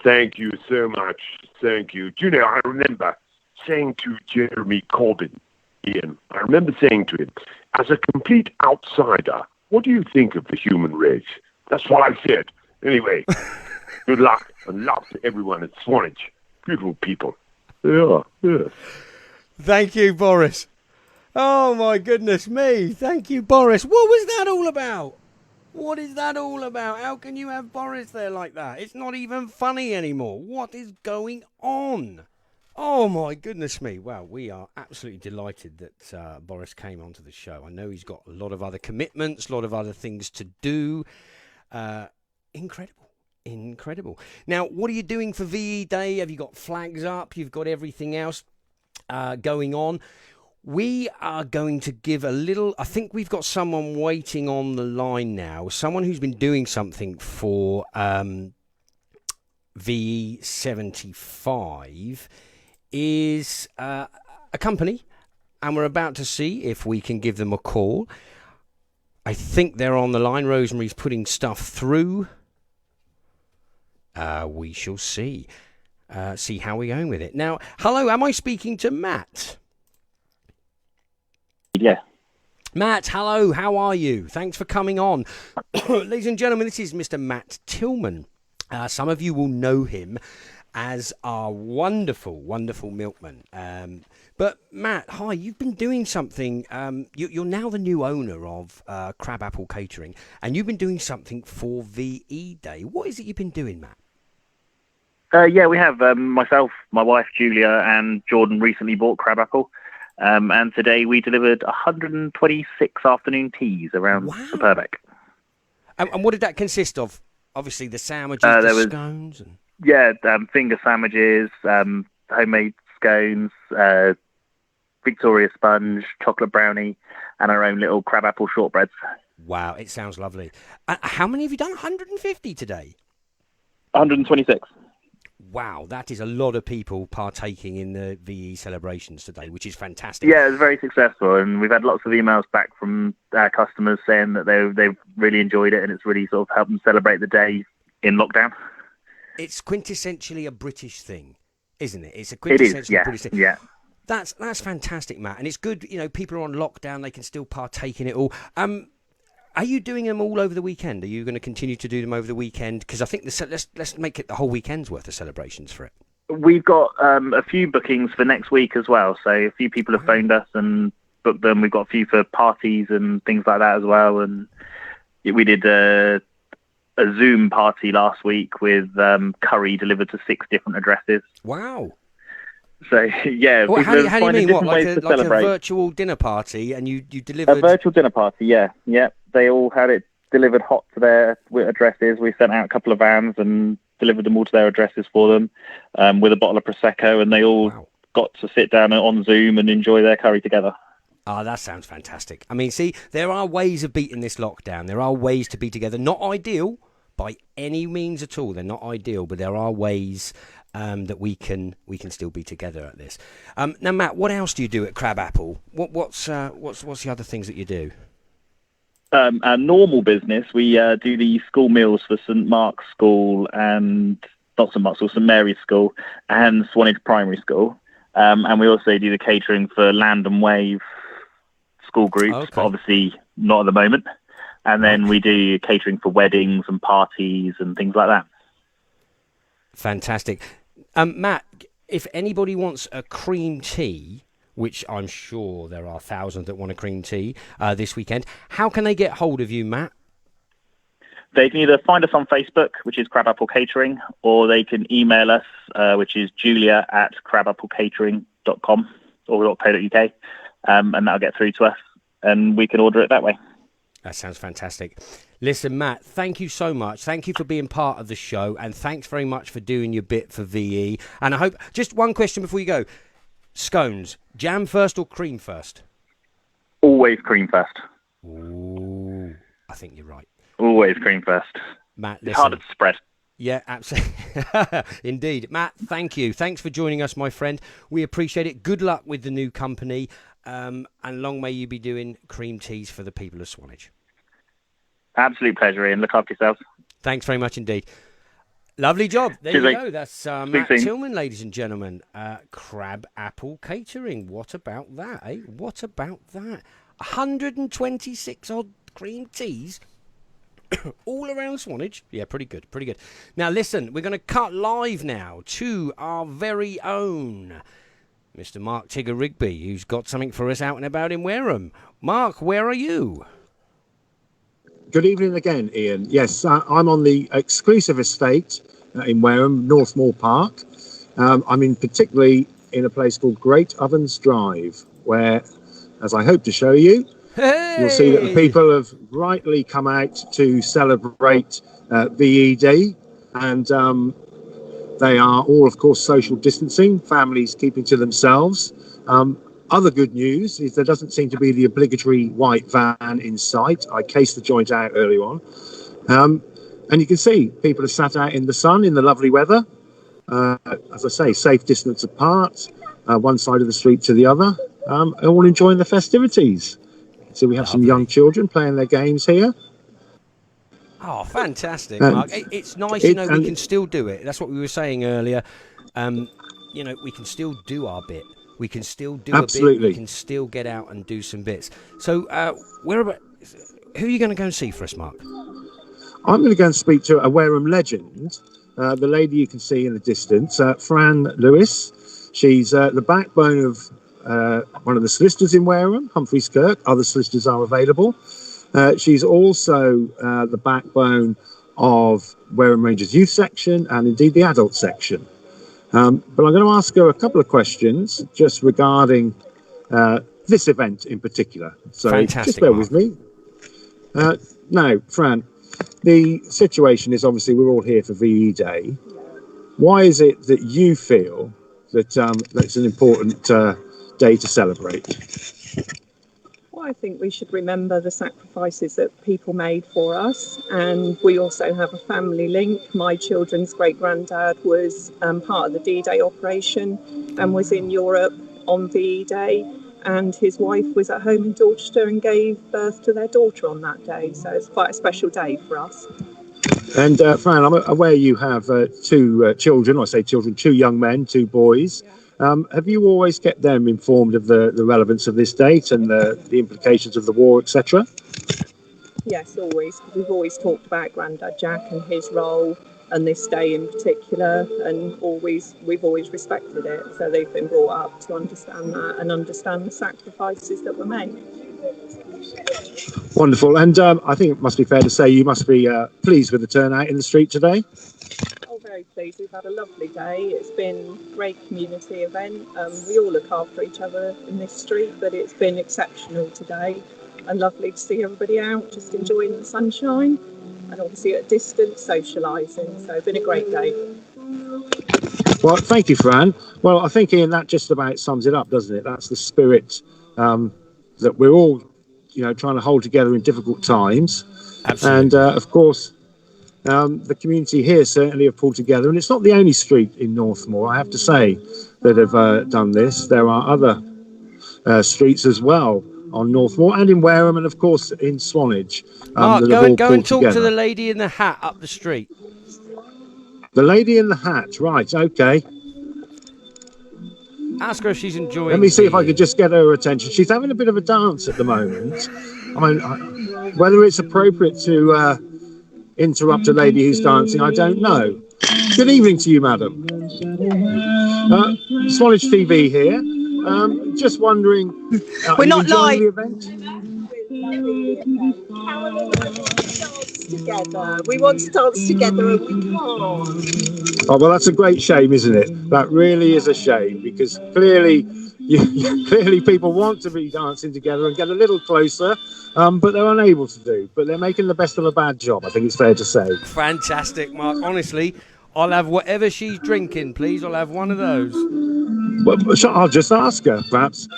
Thank you so much. Thank you. Do you know, I remember saying to Jeremy Corbyn, Ian, I remember saying to him, as a complete outsider, what do you think of the human race? That's what I said. Anyway, good luck and love to everyone at Swanage. Beautiful people. Yeah. Thank you, Boris. Oh, my goodness me. Thank you, Boris. What was that all about? What is that all about? How can you have Boris there like that? It's not even funny anymore. What is going on? Oh, my goodness me. Well, we are absolutely delighted that Boris came onto the show. I know he's got a lot of other commitments, a lot of other things to do. Incredible. Now, what are you doing for VE Day? Have you got flags up? You've got everything else going on. We are going to give a little... I think we've got someone waiting on the line now. Someone who's been doing something for VE 75 is a company, and we're about to see if we can give them a call. I think they're on the line. Rosemary's putting stuff through. We shall see. See how we're going with it. Now, hello, am I speaking to Matt? Yeah. Matt, hello, how are you? Thanks for coming on. Ladies and gentlemen, this is Mr. Matt Tillman. Some of you will know him as our wonderful milkman. But Matt, hi, you've been doing something. You're now the new owner of Crabapple Catering, and you've been doing something for VE Day. What is it you've been doing, Matt? Yeah, we have. Myself, my wife, Julia, and Jordan recently bought Crabapple. And today we delivered 126 afternoon teas around the Purbeck. And what did that consist of? Obviously, the sandwiches, the scones? And... Yeah, finger sandwiches, homemade scones, Victoria sponge, chocolate brownie, and our own little Crabapple shortbreads. Wow, it sounds lovely. How many have you done? 150 today? 126. Wow, that is a lot of people partaking in the VE celebrations today, which is fantastic. Yeah, it was very successful, and we've had lots of emails back from our customers saying that they've really enjoyed it, and it's really sort of helped them celebrate the day in lockdown. It's quintessentially a British thing, isn't it? It's a quintessentially British thing. Yeah. That's fantastic, Matt, and it's good. You know, people are on lockdown; they can still partake in it all. Are you doing them all over the weekend? Are you going to continue to do them over the weekend? Because I think let's make it the whole weekend's worth of celebrations for it. We've got a few bookings for next week as well. So a few people have phoned us and booked them. We've got a few for parties and things like that as well. And we did a Zoom party last week with curry delivered to 6 different addresses. Wow. So, yeah. Well, how do you mean? What, like a celebrate. Virtual dinner party, and you delivered... A virtual dinner party, yeah. They all had it delivered hot to their addresses. We sent out a couple of vans and delivered them all to their addresses for them with a bottle of Prosecco, and they all got to sit down on Zoom and enjoy their curry together. Ah, that sounds fantastic. I mean, see, there are ways of beating this lockdown. There are ways to be together. Not ideal by any means at all. They're not ideal, but there are ways... that we can still be together at this. Now, Matt, what else do you do at Crabapple? What's the other things that you do? Our normal business, we do the school meals for St Mark's School and not St Mark's School, St Mary's School and Swanage Primary School, and we also do the catering for Land and Wave school groups, but obviously not at the moment. And then we do catering for weddings and parties and things like that. Fantastic. Matt, if anybody wants a cream tea, which I'm sure there are thousands that want a cream tea this weekend, how can they get hold of you, Matt? They can either find us on Facebook, which is Crabapple Catering, or they can email us, which is julia@crabapplecatering.com or .co.uk, and that'll get through to us. and we can order it that way. That sounds fantastic. Listen, Matt, thank you so much. Thank you for being part of the show, and thanks very much for doing your bit for VE. And I hope, just one question before you go. Scones, jam first or cream first? Always cream first. Ooh, I think you're right. Always cream first. Matt, It's listen. harder to spread. Yeah, absolutely. Indeed. Matt, thank you. Thanks for joining us, my friend. We appreciate it. Good luck with the new company. And long may you be doing cream teas for the people of Swanage. Absolute pleasure, Ian. Look after yourself. Thanks very much indeed. Lovely job. There Cheers, you mate. go. That's Matt soon. Tillman, ladies and gentlemen. Crab Apple Catering. What about that, eh? What about that? 126 odd cream teas all around Swanage. Yeah, pretty good, pretty good. Now, listen, we're going to cut live now to our very own Mr. Mark Tigger Rigby, who's got something for us out and about in Wareham. Mark, where are you? Good evening again, Ian. Yes, I'm on the exclusive estate in Wareham, Northmoor Park. I'm particularly in a place called Great Ovens Drive, where, as I hope to show you, you'll see that the people have rightly come out to celebrate VED, and they are all, of course, social distancing, families keeping to themselves. Other good news is there doesn't seem to be the obligatory white van in sight. I cased the joint out early on. And you can see people are sat out in the sun in the lovely weather. As I say, safe distance apart, one side of the street to the other, all enjoying the festivities. So we have some young children playing their games here. Oh, fantastic, Mark. It's nice to know we can still do it. That's what we were saying earlier. We can still do our bit. We can still do a bit. We can still get out and do some bits. So, who are you going to go and see for us, Mark? I'm going to go and speak to a Wareham legend, the lady you can see in the distance, Fran Lewis. She's the backbone of one of the solicitors in Wareham, Humphreys Kirk. Other solicitors are available. She's also the backbone of Wareham Rangers Youth Section and indeed the Adult Section. But I'm going to ask her a couple of questions just regarding this event in particular. So fantastic, just bear Mark. with me. Now, Fran, the situation is obviously we're all here for VE Day. Why is it that you feel that that's an important day to celebrate? Well, I think we should remember the sacrifices that people made for us, and we also have a family link. My children's great-granddad was part of the D-Day operation and was in Europe on VE Day, and his wife was at home in Dorchester and gave birth to their daughter on that day, so it's quite a special day for us. And Fran, I'm aware you have two children, I say children, two young men, two boys. Have you always kept them informed of the relevance of this date and the implications of the war, etc.? Yes, always. We've always talked about Grandad Jack and his role and this day in particular, and we've always respected it. So they've been brought up to understand that and understand the sacrifices that were made. Wonderful. And I think it must be fair to say you must be pleased with the turnout in the street today. Oh, very pleased. We've had a lovely day. It's been a great community event. We all look after each other in this street, but it's been exceptional today and lovely to see everybody out just enjoying the sunshine and obviously at a distance socialising. So it's been a great day. Well, thank you, Fran. Well, I think, Ian, that just about sums it up, doesn't it? That's the spirit that we're all, trying to hold together in difficult times. Absolutely. And, of course, the community here certainly have pulled together. And it's not the only street in Northmoor, I have to say, that have done this. There are other streets as well on Northmoor and in Wareham and, of course, in Swanage. Mark, go and talk together. to the lady in the hat up the street. The lady in the hat, right, okay. Ask her if she's enjoying. Let me see if I could just get her attention. She's having a bit of a dance at the moment. I mean, whether it's appropriate to interrupt a lady who's dancing, I don't know. Good evening to you, madam. Swanage TV here. Just wondering, We're not live. The event? Together. We want to dance together and we can't. Oh, well, that's a great shame, isn't it? That really is a shame, because clearly clearly people want to be dancing together and get a little closer, but they're unable to do. But they're making the best of a bad job, I think it's fair to say. Fantastic, Mark. Honestly, I'll have whatever she's drinking, please. I'll have one of those. Well, I'll just ask her, perhaps.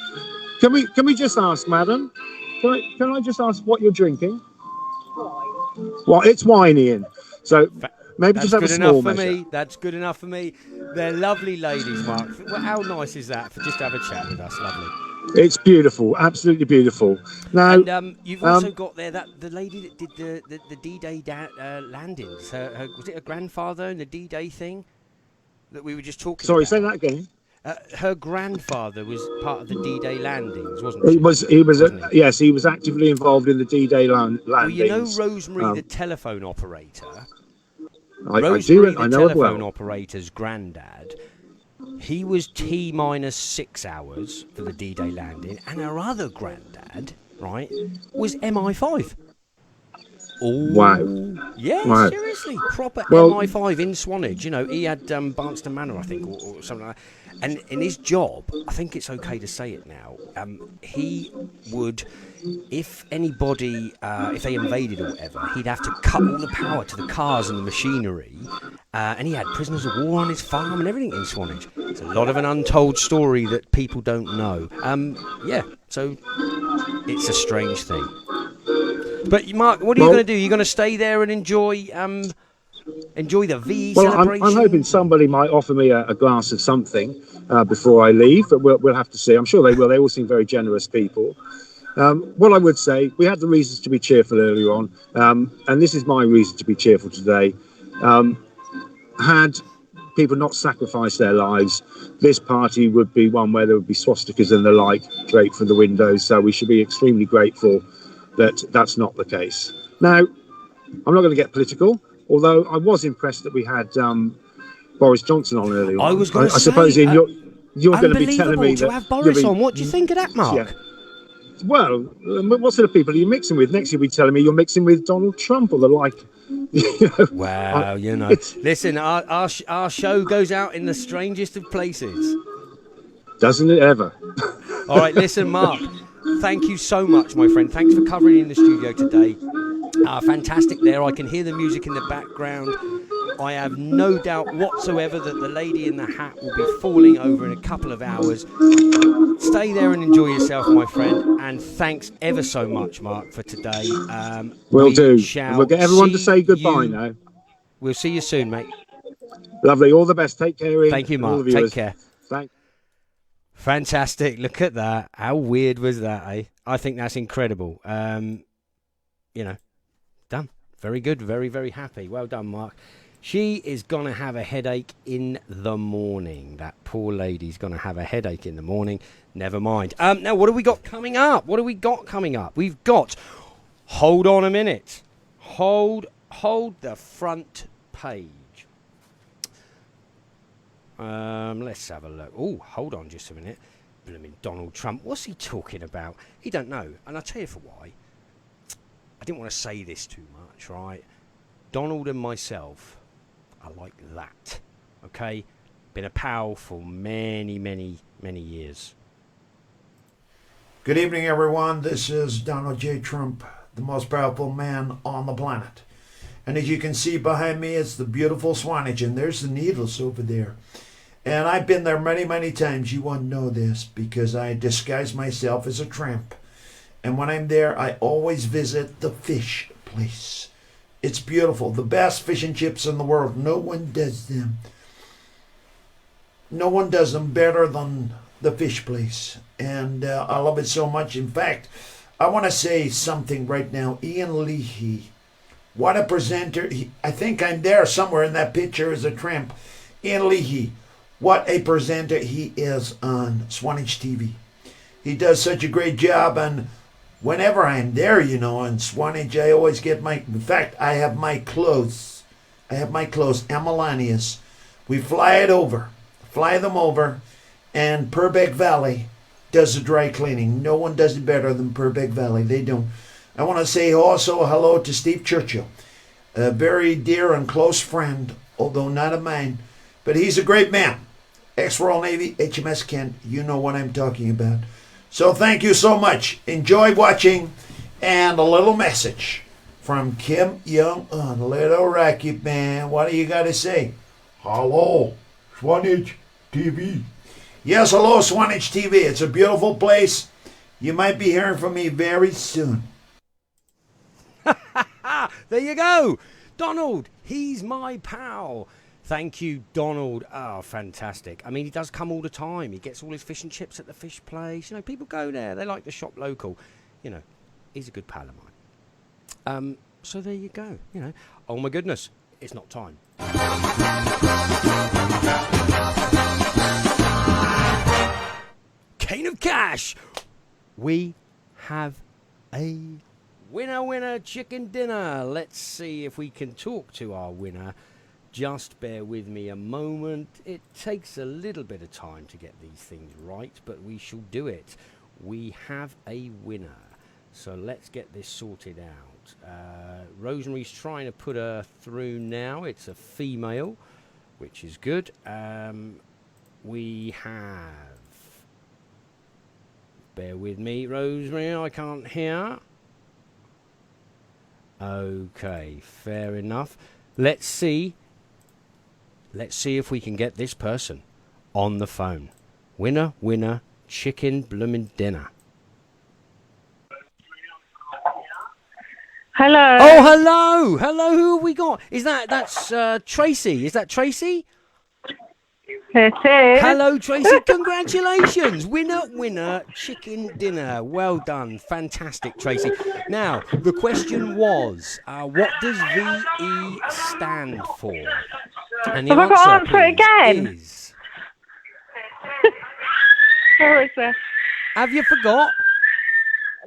Can we just ask, madam? Can I just ask what you're drinking? Well, it's wine, Ian. So maybe That's just have a good small enough for measure. me. That's good enough for me. They're lovely ladies, Mark. Well, how nice is that for just to have a chat with us? Lovely. It's beautiful, absolutely beautiful. Now, And you've also got there the lady that did the D-Day landings. Was it her grandfather in the D-Day thing that we were just talking sorry, about? say that again. Her grandfather was part of the D-Day landings, wasn't he? Yes, he was actively involved in the D-Day landings. Well, you know Rosemary, the telephone operator. I Rosemary, do. the I know it telephone well. operator's granddad. He was T-6 hours for the D-Day landing, and her other granddad, right, was MI5. Oh, wow. Yeah, wow. Seriously, proper MI5 in Swanage. You know, he had Barnston Manor, I think, or something like that. And in his job, I think it's okay to say it now, he would, if anybody, if they invaded or whatever, he'd have to cut all the power to the cars and the machinery. And he had prisoners of war on his farm and everything in Swanage. It's a lot of an untold story that people don't know. Yeah, so it's a strange thing. But Mark, what are you going to do? You're going to stay there and enjoy the VE celebration? I'm hoping somebody might offer me a glass of something before I leave, but we'll have to see. I'm sure they will. They all seem very generous people. What I would say, we had the reasons to be cheerful earlier on, and this is my reason to be cheerful today. Had people not sacrificed their lives, this party would be one where there would be swastikas and the like draped from the windows, so we should be extremely grateful that that's not the case. Now, I'm not going to get political, although I was impressed that we had Boris Johnson on earlier. I was going to say, I suppose you're going to be telling me to have Boris on. What do you think of that, Mark? Yeah. Well, what sort of people are you mixing with? Next, you'll be telling me you're mixing with Donald Trump or the like. Wow, listen, our show goes out in the strangest of places. Doesn't it ever? All right, listen, Mark, thank you so much, my friend. Thanks for covering in the studio today. Fantastic there. I can hear the music in the background. I have no doubt whatsoever that the lady in the hat will be falling over in a couple of hours. Stay there and enjoy yourself, my friend. And thanks ever so much, Mark, for today. We'll do. We'll get everyone to say goodbye now. We'll see you soon, mate. Lovely. All the best. Take care, Ian. Thank you, Mark. Take care. Thanks. Fantastic. Look at that. How weird was that, eh? I think that's incredible. Done. Very good. Very, very happy. Well done, Mark. She is going to have a headache in the morning. That poor lady's going to have a headache in the morning. Never mind. Now, what have we got coming up? We've got... Hold on a minute. Hold the front page. Let's have a look. Oh, hold on just a minute. Blooming Donald Trump. What's he talking about? He don't know. And I'll tell you for why. I didn't want to say this too much, right? Donald and myself are like that, okay? Been a pal for many, many, many years. Good evening, everyone. This is Donald J. Trump, the most powerful man on the planet. And as you can see behind me, it's the beautiful Swanage, and there's the Needles over there. And I've been there many, many times. You won't know this because I disguise myself as a tramp. And when I'm there, I always visit the fish place. It's beautiful. The best fish and chips in the world. No one does them. No one does them better than the fish place. And I love it so much. In fact, I want to say something right now. Ian Leahy. What a presenter. I think I'm there somewhere in that picture as a tramp. Ian Leahy. What a presenter he is on Swanage TV. He does such a great job, and whenever I'm there, on Swanage, I always get in fact, I have my clothes, Emelania's. We fly them over, and Purbeck Valley does the dry cleaning. No one does it better than Purbeck Valley. They don't. I want to say also hello to Steve Churchill, a very dear and close friend, although not of mine, but he's a great man. ex-Royal Navy, HMS Kent. You know what I'm talking about. So thank you so much. Enjoy watching. And a little message from Kim Jong-un, Little Rocket Man. What do you got to say? Hello, Swanage TV. Yes, hello, Swanage TV. It's a beautiful place. You might be hearing from me very soon. There you go. Donald, he's my pal. Thank you, Donald. Oh, fantastic. I mean, he does come all the time. He gets all his fish and chips at the fish place. You know, people go there. They like to shop local. You know, he's a good pal of mine. So there you go. You know, oh my goodness, it's not time. Cane of cash. We have a winner chicken dinner. Let's see if we can talk to our winner. Just bear with me a moment. It takes a little bit of time to get these things right, but we shall do it. We have a winner. So let's get this sorted out. Rosemary's trying to put her through now. It's a female, which is good. We have... Bear with me, Rosemary, I can't hear. Okay, fair enough. Let's see if we can get this person on the phone. Winner, chicken bloomin' dinner. Hello. Oh, hello, who have we got? That's Tracy, is that Tracy? It is. Hello, Tracy. Congratulations. Winner, chicken dinner. Well done. Fantastic, Tracy. Now, the question was, what does VE stand for? And the Have I got to answer it again? is... Or is it? Have you forgot?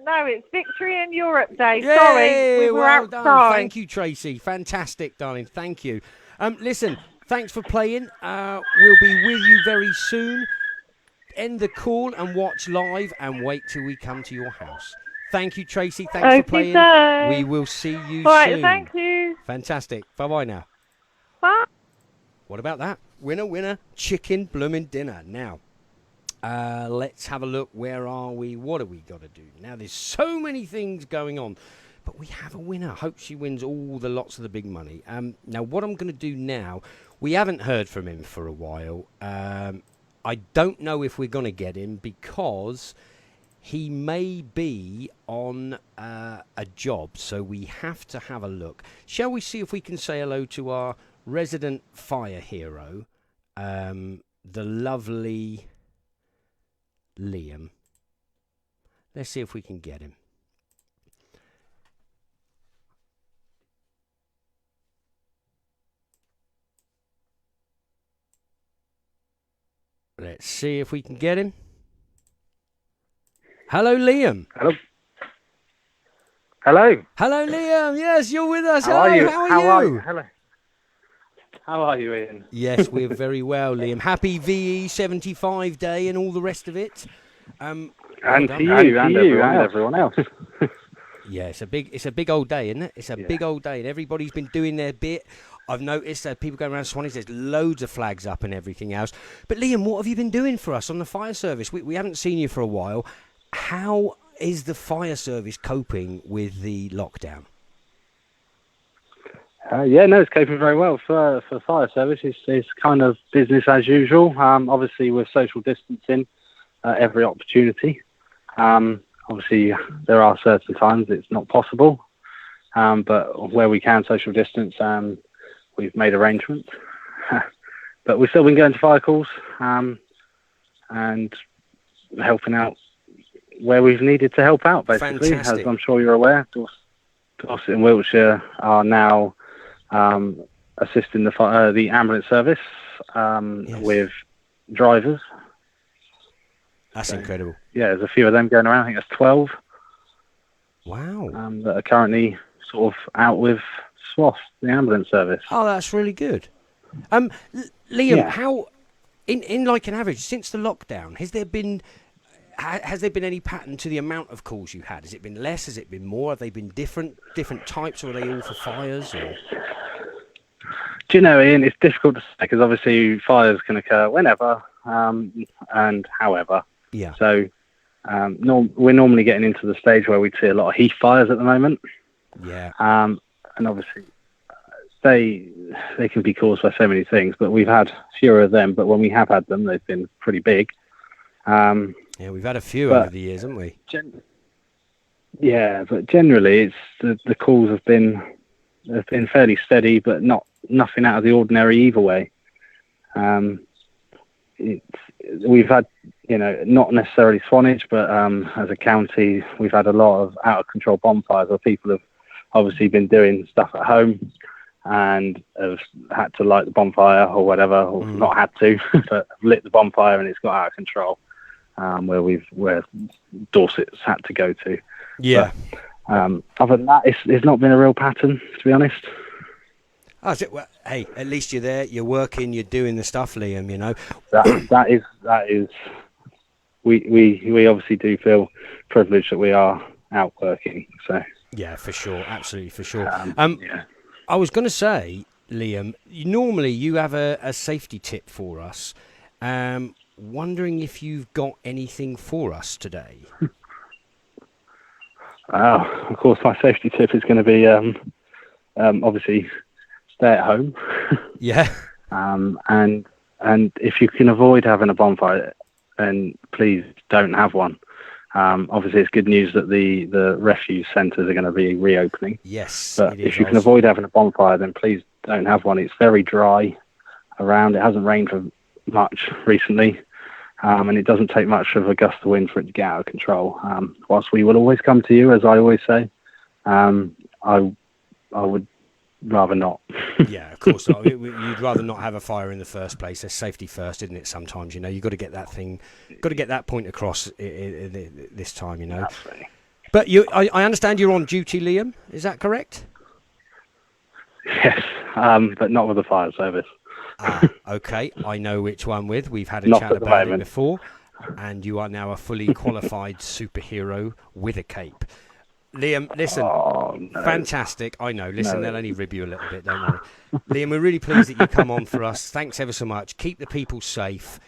No, it's Victory in Europe Day. Yay, Sorry, we were well outside. done. Thank you, Tracy. Fantastic, darling. Thank you. Listen, thanks for playing. We'll be with you very soon. End the call and watch live and wait till we come to your house. Thank you, Tracy. Thanks for playing. So. We will see you All right, soon. thank you. Fantastic. Bye-bye now. Bye. What about that? Winner, chicken bloomin' dinner. Now, let's have a look. Where are we? What have we got to do? Now, there's so many things going on. But we have a winner. Hope she wins all the lots of the big money. Now, what I'm going to do now, we haven't heard from him for a while. I don't know if we're going to get him because he may be on a job. So we have to have a look. Shall we see if we can say hello to our resident fire hero, the lovely Liam. Let's see if we can get him. Let's see if we can get him. Hello, Liam. Hello. Hello. Hello, Liam. Yes, you're with us. How are you? How are you? Hello. How are you, Ian? Yes, we're very well, Liam. Happy VE 75 Day and all the rest of it. And to you and everyone else. Yeah, it's a big old day, isn't it? It's a big old day, and everybody's been doing their bit. I've noticed that people going around Swanage, there's loads of flags up and everything else. But Liam, what have you been doing for us on the fire service? We haven't seen you for a while. How is the fire service coping with the lockdown? It's coping very well for fire service. It's kind of business as usual. Obviously, with social distancing, every opportunity. Obviously, there are certain times it's not possible, but where we can social distance, we've made arrangements. But we've still been going to fire calls and helping out where we've needed to help out, basically. Fantastic. As I'm sure you're aware, Dorset and Wiltshire are now assisting the ambulance service with drivers. That's incredible. Yeah, there's a few of them going around. I think there's 12. Wow. That are currently sort of out with SWAF, the ambulance service. Oh, that's really good. Liam, how, in like an average, since the lockdown, has there been any pattern to the amount of calls you had? Has it been less? Has it been more? Have they been different types, or are they all for fires? Or? Do you know, Ian, it's difficult to say because obviously fires can occur whenever. and however. Yeah. So we're normally getting into the stage where we see a lot of heath fires at the moment. Yeah. And obviously they can be caused by so many things, but we've had fewer of them. But when we have had them, they've been pretty big. Yeah, we've had a few over the years, haven't we? Yeah, but generally, it's the calls have been fairly steady, but nothing out of the ordinary either way. We've had, not necessarily Swanage, but as a county, we've had a lot of out of control bonfires where people have obviously been doing stuff at home and have had to light the bonfire or whatever, or not had to, but lit the bonfire and it's got out of control. Where Dorset's had to go to. Yeah. But, other than that, it's not been a real pattern, to be honest. Oh, well, hey, at least you're there, you're working, you're doing the stuff, Liam. That is. We obviously do feel privileged that we are out working. So. Yeah, for sure, absolutely, for sure. Yeah. I was going to say, Liam, normally you have a safety tip for us. Wondering if you've got anything for us today. Of course, my safety tip is going to be obviously stay at home. Yeah. And if you can avoid having a bonfire, then please don't have one. Obviously, it's good news that the refuse centres are going to be reopening. Yes. But if you can avoid having a bonfire, then please don't have one. It's very dry around. It hasn't rained for much recently. And it doesn't take much of a gust of wind for it to get out of control. Whilst we will always come to you, as I always say, I would rather not. Yeah, of course not. You'd rather not have a fire in the first place. There's safety first, isn't it? Sometimes, you've got to get that point across this time, Absolutely. But I understand you're on duty, Liam. Is that correct? Yes, but not with the fire service. Okay, I know which one with. We've had a Not chat at the about it moment. before, and you are now a fully qualified superhero with a cape. Liam, listen, fantastic. I know, listen, they'll only rib you a little bit, don't worry. Liam, we're really pleased that you come on for us. Thanks ever so much. Keep the people safe,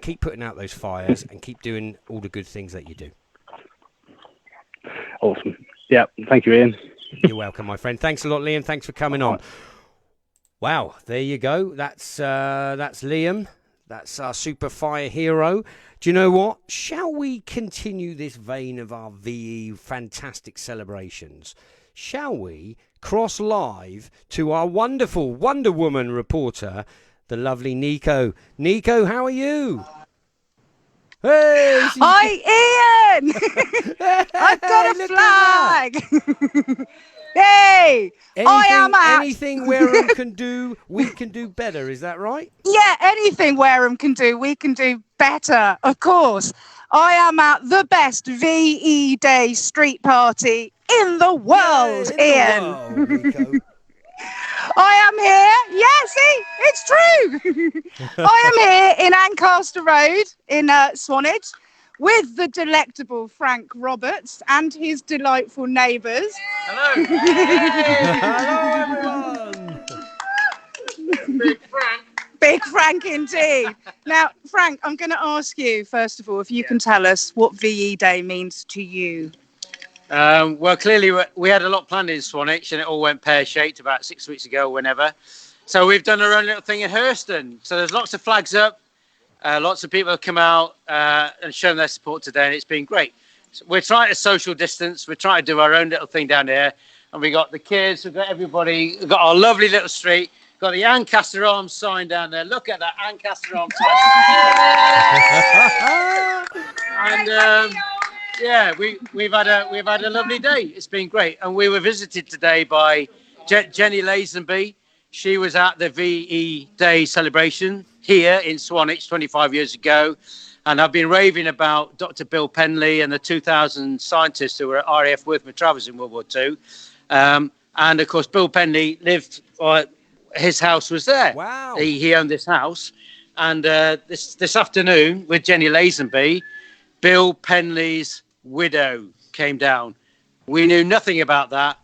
keep putting out those fires, and keep doing all the good things that you do. Awesome. Yeah, thank you, Ian. You're welcome, my friend. Thanks a lot, Liam. Thanks for coming on. Wow, there you go. That's Liam. That's our super fire hero. Do you know what? Shall we continue this vein of our VE fantastic celebrations? Shall we cross live to our wonderful Wonder Woman reporter, the lovely Nico? Nico, how are you? Hey! Hi, Ian! I've got a flag! Hey! I am out. Anything Wareham can do, we can do better. Is that right? Yeah, anything Wareham can do, we can do better, of course. I am at the best VE Day street party in the world, Ian. I am here. Yeah, see, it's true. I am here in Ancaster Road in Swanage with the delectable Frank Roberts and his delightful neighbours. Hello. Hello, everyone. Big Frank. Big Frank indeed. Now, Frank, I'm going to ask you, first of all, if you can tell us what VE Day means to you. Well, clearly, we had a lot planned in Swanage and it all went pear-shaped about 6 weeks ago, whenever. So we've done our own little thing in Hurston. So there's lots of flags up. Lots of people have come out and shown their support today, and it's been great. So we're trying to social distance. We're trying to do our own little thing down here. And we got the kids, we've got everybody, we've got our lovely little street, got the Ancaster Arms sign down there. Look at that Ancaster Arms sign. And yeah, we've had a lovely day. It's been great. And we were visited today by Jenny Lazenby. She was at the VE Day celebration here in Swanage 25 years ago. And I've been raving about Dr. Bill Penley and the 2,000 scientists who were at RAF Worth Travers in World War II. And, of course, Bill Penley lived, his house was there. Wow. He owned this house. And this afternoon, with Jenny Lazenby, Bill Penley's widow came down. We knew nothing about that,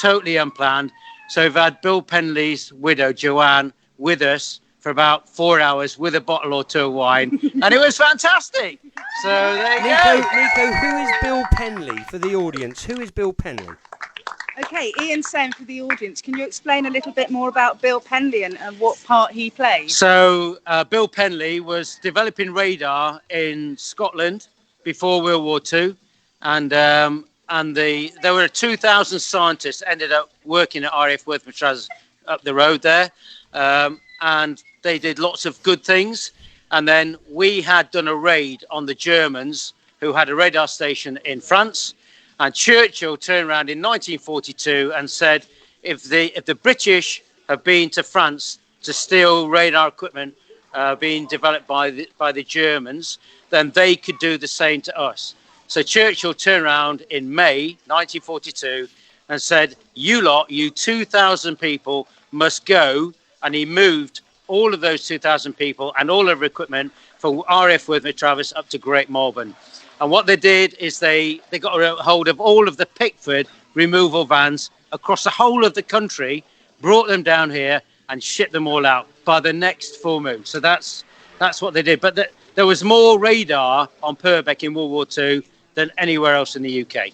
totally unplanned. So we've had Bill Penley's widow, Joanne, with us for about 4 hours with a bottle or two of wine, and it was fantastic. So there you go. Nico, who is Bill Penley for the audience? Who is Bill Penley? Okay, Ian's saying for the audience, can you explain a little bit more about Bill Penley and what part he played? So Bill Penley was developing radar in Scotland before World War II, and there were 2,000 scientists ended up working at RAF Worth Matraz up the road there, and they did lots of good things. And then we had done a raid on the Germans who had a radar station in France. And Churchill turned around in 1942 and said, if the British have been to France to steal radar equipment being developed by the Germans, then they could do the same to us. So Churchill turned around in May 1942 and said, you 2,000 people must go. And he moved all of those 2,000 people and all of their equipment from RAF Worth Matraz up to Great Malvern. And what they did is they got a hold of all of the Pickford removal vans across the whole of the country, brought them down here and shipped them all out by the next full moon. So that's what they did. But there was more radar on Purbeck in World War II than anywhere else in the UK.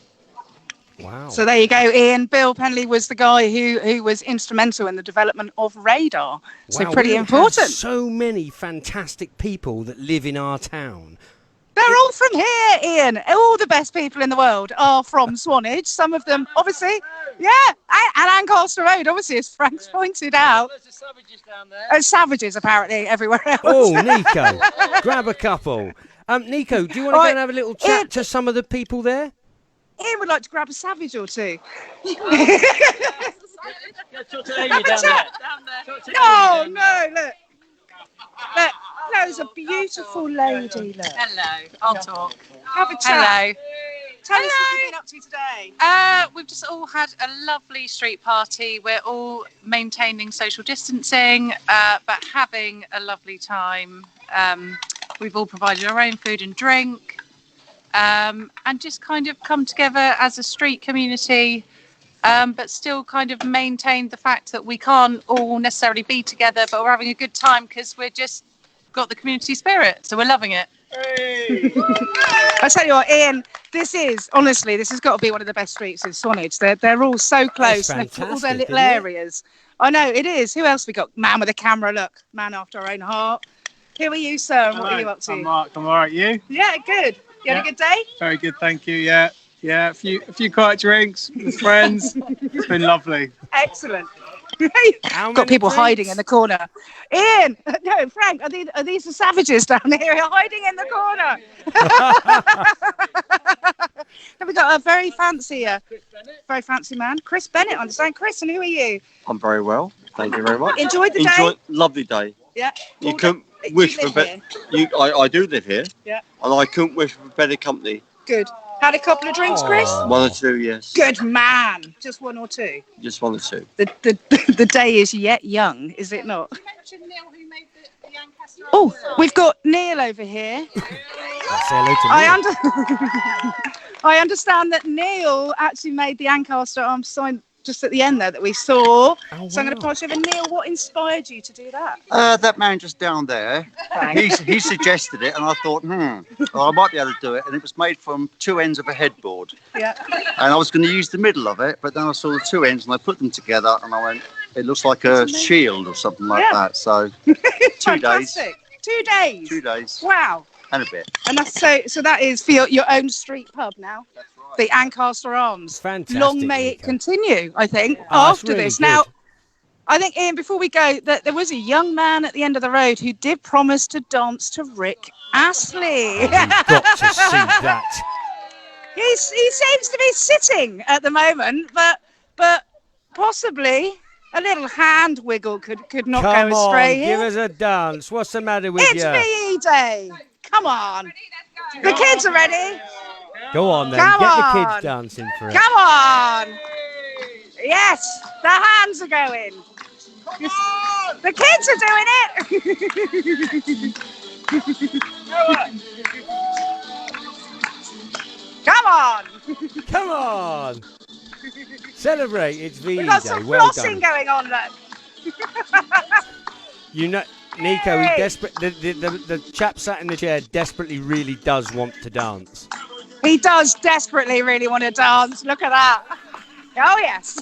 Wow. So there you go, Ian. Bill Penley was the guy who was instrumental in the development of radar. So Wow, pretty we important. have so many fantastic people that live in our town. They're all from here, Ian. All the best people in the world are from Swanage. Some of them, obviously, yeah, and Ancaster Road, obviously, as Frank's pointed out. There's savages down there. Savages, apparently, everywhere else. Oh, Nico, grab a couple. Nico, do you want to go and have a little chat to some of the people there? Ian would like to grab a savage or two. Talk to Amy down there. No, look. Look, there's a beautiful lady, look. Hello, I'll talk. Have a chat. Hello. Tell us what you've been up to today. We've just all had a lovely street party. We're all maintaining social distancing, but having a lovely time. We've all provided our own food and drink, and just kind of come together as a street community, but still kind of maintain the fact that we can't all necessarily be together, but we're having a good time because we're just got the community spirit, so we're loving it. Hey. I tell you what, Ian, this has got to be one of the best streets in Swanage. They're all so close. And they've got all their little areas. I know, it is. Who else we got? Man with a camera, look. Man after our own heart. Who are you, sir, and what are you up to? I'm Mark. I'm all right. You? Yeah, good. You had a good day? Very good, thank you. Yeah. A few quiet drinks with friends. It's been lovely. Excellent. Got people hiding in the corner. Ian, no, Frank, are these the savages down here hiding in the corner? Then we got a very fancy man, Chris Bennett. Understand, Chris? And who are you? I'm very well, thank you very much. Enjoyed the day? Lovely day. Yeah. You couldn't wish for better. I do live here. Yeah. And I couldn't wish for better company. Good. Had a couple of drinks, Chris? One or two, yes. Good man. Just one or two. Just one or two. The day is yet young, is it not? Oh, we've got Neil over here. I understand that Neil actually made the Ancaster Arms sign just at the end there that we saw. So I'm going to pass you over. Neil, what inspired you to do that? That man just down there, he suggested it, and I thought, well, I might be able to do it. And it was made from two ends of a headboard. Yeah. And I was going to use the middle of it, but then I saw the two ends, and I put them together, and I went, it looks like a shield or something like that. So 2 days. 2 days. 2 days. Wow. And a bit. And that's so that is for your own street pub now. That's right. The Ancaster Arms. Fantastic. Long may it continue, I think, Oh, after really this. good. Now, I think, Ian, before we go, that there was a young man at the end of the road who did promise to dance to Rick Astley. You've got to see that. He seems to be sitting at the moment, but possibly a little hand wiggle could not Come go astray on, here. give us a dance. What's the matter with It's you? VE Day. Come on. The kids are ready. Go on then, Come get the on. kids dancing for it. Come on. Yes, the hands are going. The kids are doing it. Come on. Come on. Celebrate, it's VE We've got Day. some Well flossing done. going on, look. You know, Nico, he the chap sat in the chair desperately really does want to dance. He does desperately really want to dance. Look at that. Oh, yes.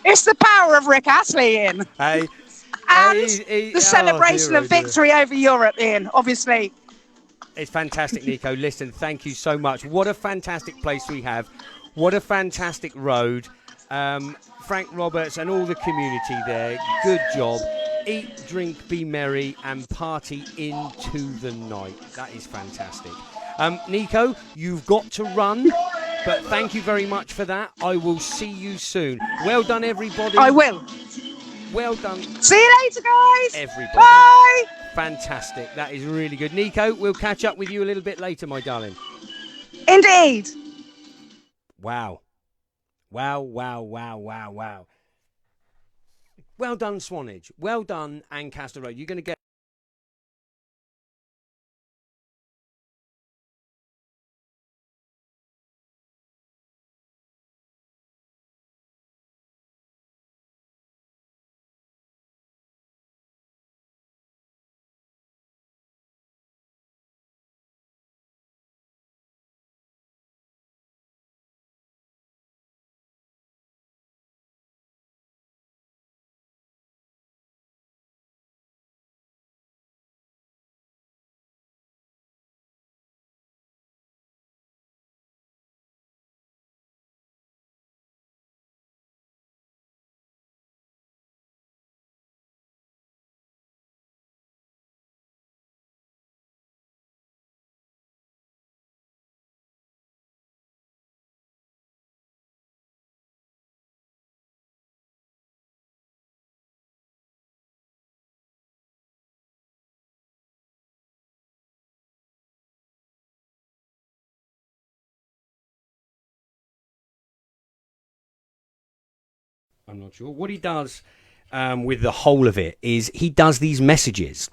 It's the power of Rick Astley, Ian. Hey. And the celebration of victory over Europe, Ian, obviously. It's fantastic, Nico. Listen, thank you so much. What a fantastic place we have. What a fantastic road. Frank Roberts and all the community there. Good job. Eat, drink, be merry, and party into the night. That is fantastic. Nico, you've got to run, but thank you very much for that. I will see you soon. Well done, everybody. I will. Well done. See you later, guys. Everybody. Bye. Fantastic. That is really good. Nico, we'll catch up with you a little bit later, my darling. Indeed. Wow. Wow. Well done, Swanage. Well done, Ancaster Road. You're going to get... I'm not sure. What he does with the whole of it is he does these messages.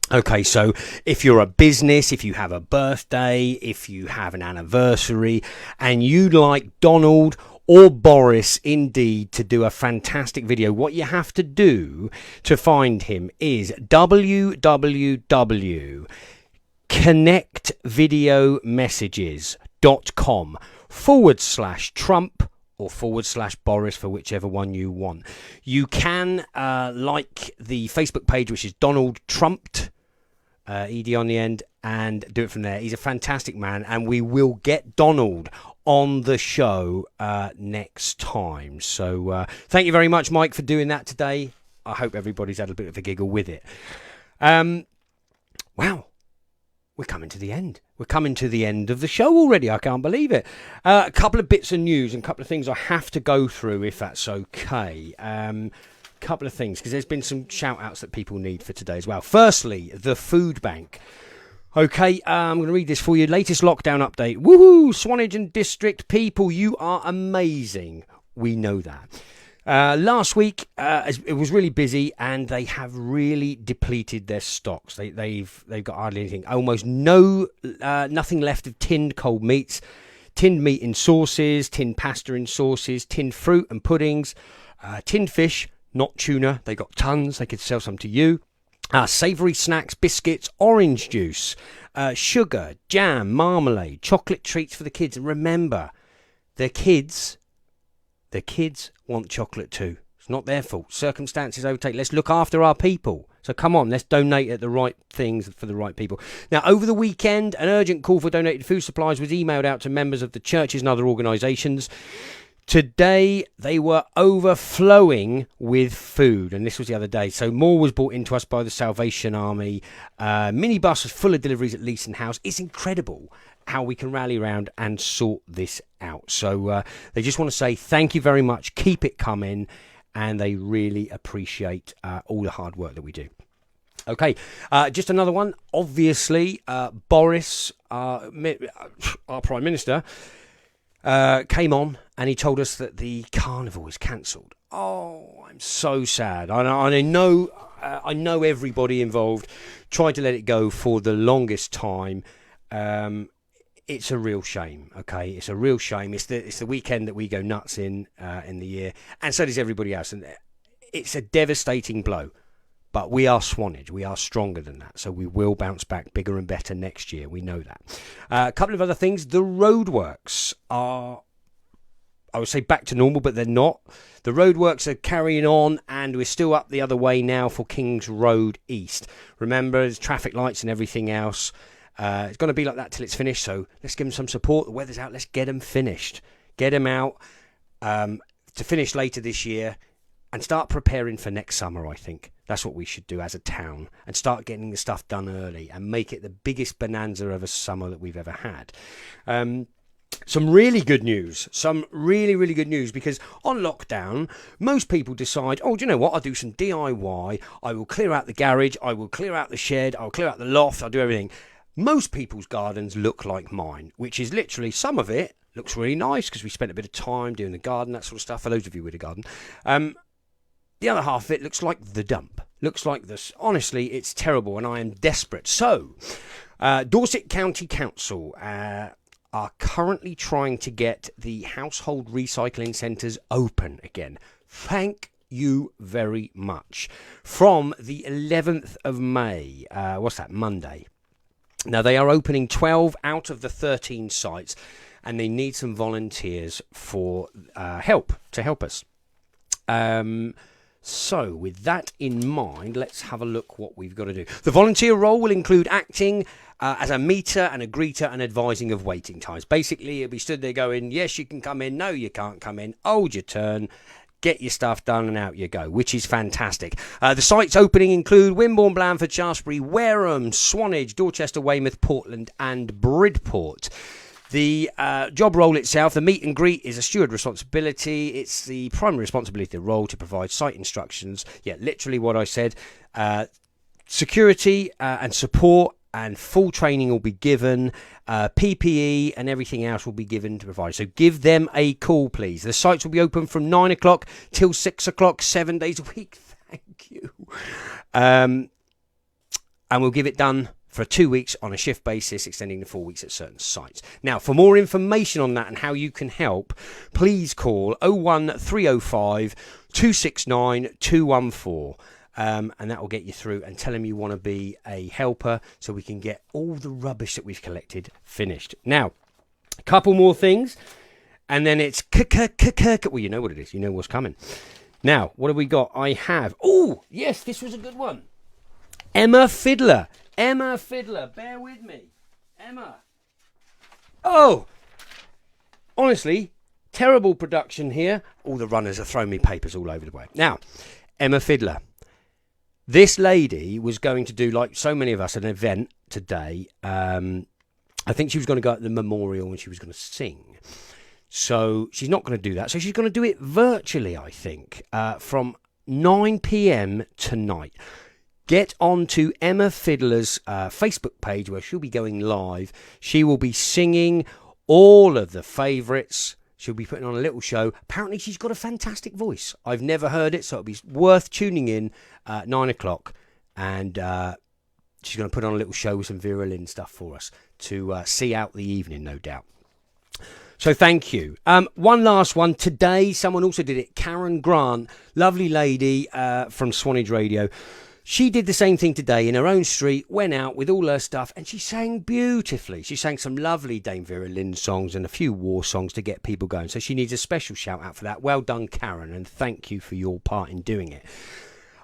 Okay, so if you're a business, if you have a birthday, if you have an anniversary, and you'd like Donald or Boris indeed to do a fantastic video, what you have to do to find him is www.connectvideomessages.com/Trump or /Boris for whichever one you want. You can like the Facebook page, which is Donald Trumped, ED on the end, and do it from there. He's a fantastic man, and we will get Donald on the show next time. So thank you very much, Mike, for doing that today. I hope everybody's had a bit of a giggle with it. Wow. We're coming to the end. We're coming to the end of the show already. I can't believe it. A couple of bits of news and a couple of things I have to go through, if that's okay. Couple of things, because there's been some shout-outs that people need for today as well. Firstly, the food bank. Okay, I'm going to read this for you. Latest lockdown update. Woohoo! Swanage and District people, you are amazing. We know that. Last week, it was really busy, and they have really depleted their stocks. They've got hardly anything. Almost nothing left of tinned cold meats, tinned meat in sauces, tinned pasta in sauces, tinned fruit and puddings, tinned fish, not tuna. They got tons. They could sell some to you. Savoury snacks, biscuits, orange juice, sugar, jam, marmalade, chocolate treats for the kids. And remember, the kids want chocolate too. It's not their fault. Circumstances overtake. Let's look after our people. So come on, let's donate at the right things for the right people. Now, over the weekend, an urgent call for donated food supplies was emailed out to members of the churches and other organisations. Today, they were overflowing with food, and this was the other day. So more was brought into us by the Salvation Army. Minibus was full of deliveries at Leeson House. It's incredible how we can rally around and sort this out. So they just want to say thank you very much. Keep it coming, and they really appreciate all the hard work that we do. Okay, just another one. Obviously, Boris, our Prime Minister, came on and he told us that the carnival is cancelled. Oh, I'm so sad. I know everybody involved tried to let it go for the longest time. It's a real shame. Okay, it's a real shame. It's the weekend that we go nuts in the year, and so does everybody else. And it's a devastating blow. But we are Swanage. We are stronger than that. So we will bounce back bigger and better next year. We know that. A couple of other things. The roadworks are, I would say, back to normal, but they're not. The roadworks are carrying on, and we're still up the other way now for King's Road East. Remember, there's traffic lights and everything else. It's going to be like that till it's finished, so let's give them some support. The weather's out. Let's get them finished. Get them out to finish later this year and start preparing for next summer, I think. That's what we should do as a town, and start getting the stuff done early and make it the biggest bonanza of a summer that we've ever had. Some really good news. Some really, really good news, because on lockdown, most people decide, oh, do you know what? I'll do some DIY. I will clear out the garage. I will clear out the shed. I'll clear out the loft. I'll do everything. Most people's gardens look like mine, which is literally, some of it looks really nice because we spent a bit of time doing the garden, that sort of stuff, for those of you with a garden. The other half of it looks like the dump. Looks like this. Honestly, it's terrible, and I am desperate. So, Dorset County Council are currently trying to get the household recycling centres open again. Thank you very much. From the 11th of May, what's that, Monday. Now, they are opening 12 out of the 13 sites, and they need some volunteers for to help us. So, with that in mind, let's have a look what we've got to do. The volunteer role will include acting as a meter and a greeter and advising of waiting times. Basically, you'll be stood there going, yes, you can come in, no, you can't come in, hold your turn, get your stuff done, and out you go, which is fantastic. The sites opening include Wimborne, Blandford, Shaftesbury, Wareham, Swanage, Dorchester, Weymouth, Portland and Bridport. The job role itself, the meet and greet, is a steward responsibility. It's the primary responsibility of the role to provide site instructions. Yeah, literally what I said. Security and support and full training will be given. PPE and everything else will be given to provide. So give them a call, please. The sites will be open from 9 o'clock till 6 o'clock, 7 days a week. Thank you. And we'll give it done for 2 weeks on a shift basis, extending to 4 weeks at certain sites. Now, for more information on that and how you can help, please call 01305 269 214. And that will get you through, and tell them you want to be a helper so we can get all the rubbish that we've collected finished. Now, a couple more things, and then it's well, you know what it is. You know what's coming. Now, what have we got? I have, oh, yes, this was a good one. Emma Fiddler, bear with me. Emma. Oh, honestly, terrible production here. All the runners are throwing me papers all over the way. Now, Emma Fiddler. This lady was going to do, like so many of us, an event today. I think she was going to go at the memorial and she was going to sing. So she's not going to do that. So she's going to do it virtually, I think, from 9 p.m. tonight. Get on to Emma Fiddler's Facebook page where she'll be going live. She will be singing all of the favourites. She'll be putting on a little show. Apparently, she's got a fantastic voice. I've never heard it, so it'll be worth tuning in at 9 o'clock. And she's going to put on a little show with some Vera Lynn stuff for us to see out the evening, no doubt. So thank you. One last one. Today, someone also did it. Karen Grant, lovely lady from Swanage Radio. She did the same thing today in her own street, went out with all her stuff, and she sang beautifully. She sang some lovely Dame Vera Lynn songs and a few war songs to get people going. So she needs a special shout out for that. Well done, Karen, and thank you for your part in doing it.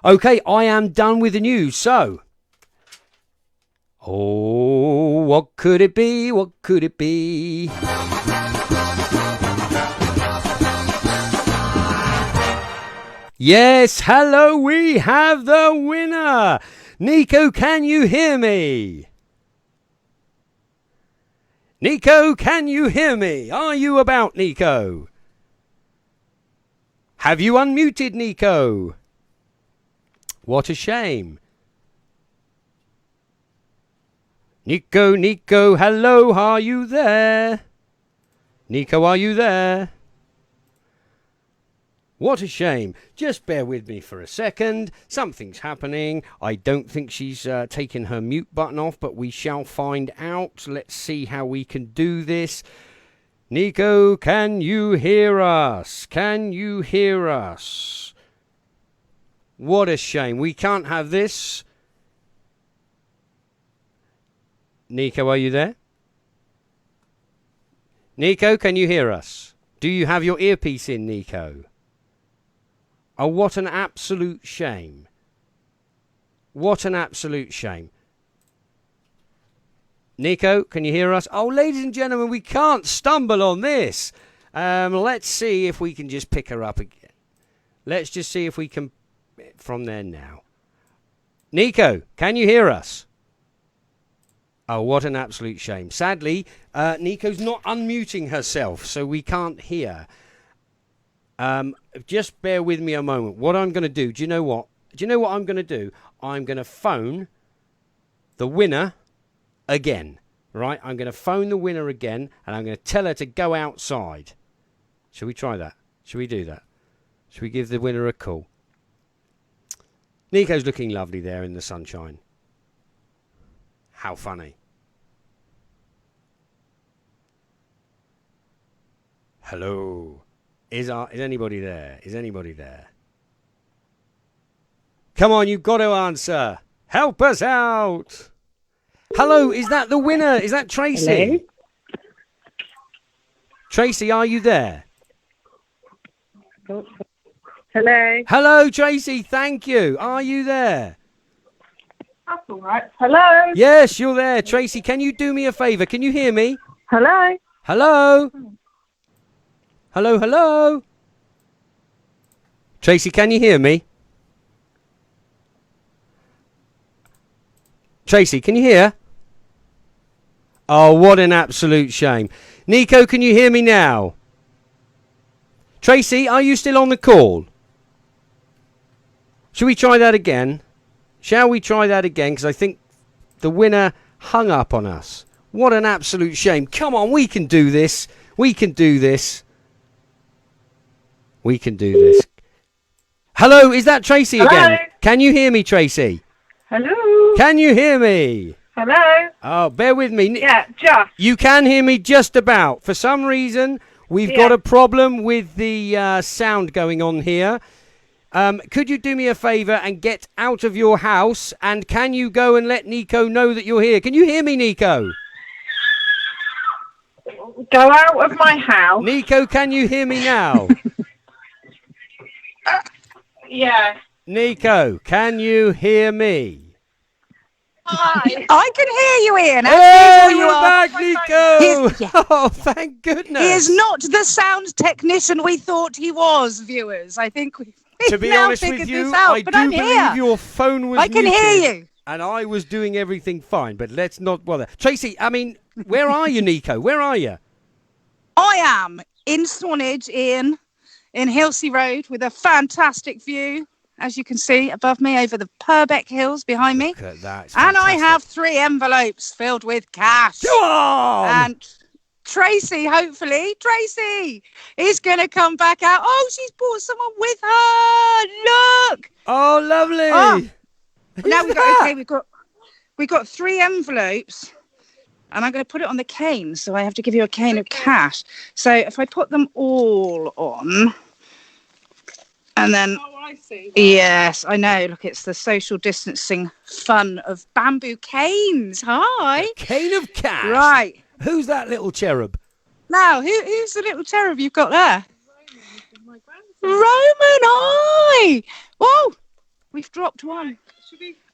Okay, I am done with the news. So, oh, what could it be? What could it be? Yes, hello, we have the winner. Nico, can you hear me? Nico, can you hear me? Are you about, Nico? Have you unmuted, Nico? What a shame. Nico, hello, are you there? Nico, are you there? What a shame. Just bear with me for a second. Something's happening. I don't think she's taken her mute button off, but we shall find out. Let's see how we can do this. Nico, can you hear us? Can you hear us? What a shame. We can't have this. Nico, are you there? Nico, can you hear us? Do you have your earpiece in, Nico? Oh, what an absolute shame. What an absolute shame. Nico, can you hear us? Oh, ladies and gentlemen, we can't stumble on this. Let's see if we can just pick her up again. Let's just see if we can... From there now. Nico, can you hear us? Oh, what an absolute shame. Sadly, Nico's not unmuting herself, so we can't hear. Just bear with me a moment. What I'm going to do, do you know what? Do you know what I'm going to do? I'm going to phone the winner again. Right? I'm going to phone the winner again, and I'm going to tell her to go outside. Shall we try that? Shall we do that? Shall we give the winner a call? Nico's looking lovely there in the sunshine. How funny. Hello. Is anybody there? Is anybody there? Come on, you've got to answer. Help us out. Hello, is that the winner? Is that Tracy? Hello? Tracy, are you there? Hello. Hello, Tracy, thank you. Are you there? That's all right. Hello. Yes, you're there. Tracy, can you do me a favour? Can you hear me? Hello. Hello? Hello, hello? Tracy, can you hear me? Tracy, can you hear? Oh, what an absolute shame. Nico, can you hear me now? Tracy, are you still on the call? Shall we try that again? Shall we try that again? Because I think the winner hung up on us. What an absolute shame. Come on, we can do this. We can do this. We can do this. Hello, is that Tracy again? Can you hear me, Tracy? Hello. Can you hear me? Hello. Oh, bear with me. Yeah, just. You can hear me just about. For some reason, we've got a problem with the sound going on here. Could you do me a favour and get out of your house? And can you go and let Nico know that you're here? Can you hear me, Nico? Go out of my house. Nico, can you hear me now? Yeah. Nico, can you hear me? Hi. I can hear you, Ian. Oh, you you're are. back, Nico! Oh, thank goodness. He is not the sound technician we thought he was, viewers. I think we've To be now honest with figured you, this out, I but do I'm believe here. your phone was I can muted, hear you. and I was doing everything fine, but let's not bother. Tracy, I mean, where are you, Nico? Where are you? I am in Swanage, Ian, in Hilsey Road, with a fantastic view, as you can see above me, over the Purbeck Hills behind me. Look at that. It's And I fantastic. have 3 envelopes filled with cash. Go on! And Tracy, hopefully, Tracy is going to come back out. Oh, she's brought someone with her. Look. Oh, lovely. Oh. Now we've got 3 envelopes. And I'm going to put it on the cane, so I have to give you a cane of cash. So if I put them all on, and then... Oh, I see. Yes, I know. Look, it's the social distancing fun of bamboo canes. Hi. Cane of cash. Right. Who's that little cherub? Now, who's the little cherub you've got there? Roman, hi. Whoa, we've dropped one.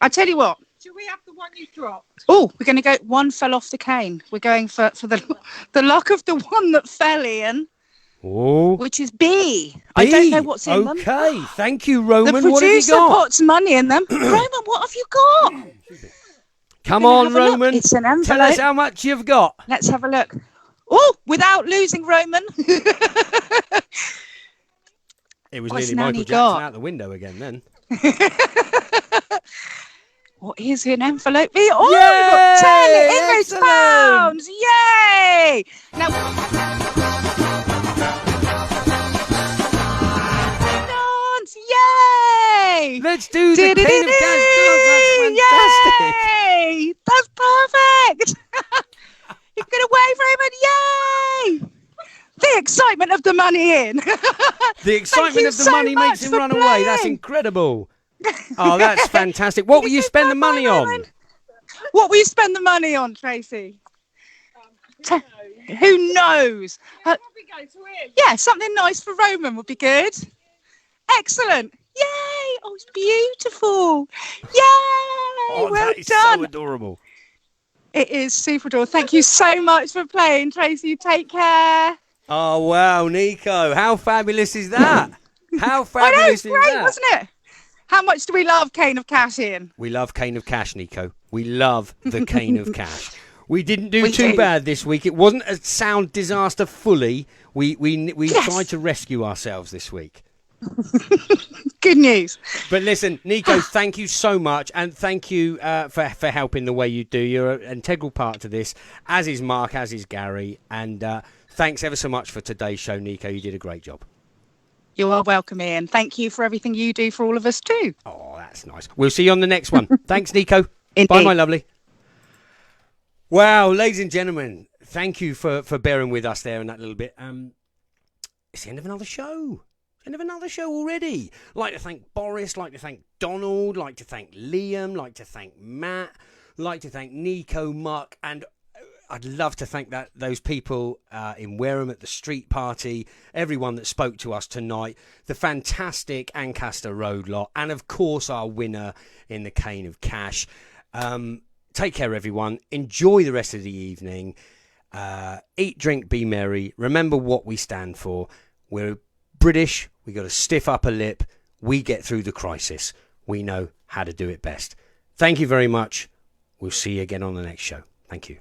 I tell you what. Should we have the one you dropped? Oh, we're going to go. One fell off the cane. We're going for the luck of the one that fell, Ian. Oh. Which is B. I don't know what's in them. Okay, thank you, Roman. The What have you producer got? puts money in them. Roman, what have you got? Come on, Roman. It's an envelope. Tell us how much you've got. Let's have a look. Oh, without losing Roman. It was What's nearly Nanny Michael Jackson got? out the window again then. What is an envelope? Oh, Yay! we've got 10 English pounds. Yay! Now, dance. Yay! Let's do the Cane of Cash dance. That's fantastic. Yay! That's perfect. You can wave, Raymond. Yay! The excitement of the money in. The excitement of the money makes him run away. That's incredible. Oh, that's fantastic. What will you spend the money on? What will you spend the money on, Tracy? Who knows? Yeah, something nice for Roman would be good. Excellent. Yay! Oh, it's beautiful. Yay! Oh, well that is done. so adorable. It is super adorable. Thank you so much for playing, Tracy. Take care. Oh, wow, Nico. How fabulous is that? How I know, fabulous it's is great, that? wasn't it? How much do we love Cane of Cash, Ian? We love Cane of Cash, Nico. We love the Cane of Cash. We didn't do We too do. bad this week. It wasn't a sound disaster fully. We Yes. tried to rescue ourselves this week. Good news. But listen, Nico, thank you so much, and thank you for helping the way you do. You're an integral part to this, as is Mark, as is Gary, and thanks ever so much for today's show, Nico. You did a great job. You are welcome, Ian. Thank you for everything you do for all of us too. Oh, that's nice. We'll see you on the next one. Thanks, Nico. Indeed. Bye, my lovely. Wow, ladies and gentlemen, thank you for bearing with us there in that little bit. It's the end of another show. End of another show already. Like to thank Boris, like to thank Donald, like to thank Liam, like to thank Matt, like to thank Nico, Muck, and I'd love to thank those people in Wareham at the street party, everyone that spoke to us tonight, the fantastic Ancaster Road lot, and of course our winner in the Cane of Cash. Take care, everyone. Enjoy the rest of the evening. Eat, drink, be merry. Remember what we stand for. We're British. We got a stiff upper lip. We get through the crisis. We know how to do it best. Thank you very much. We'll see you again on the next show. Thank you.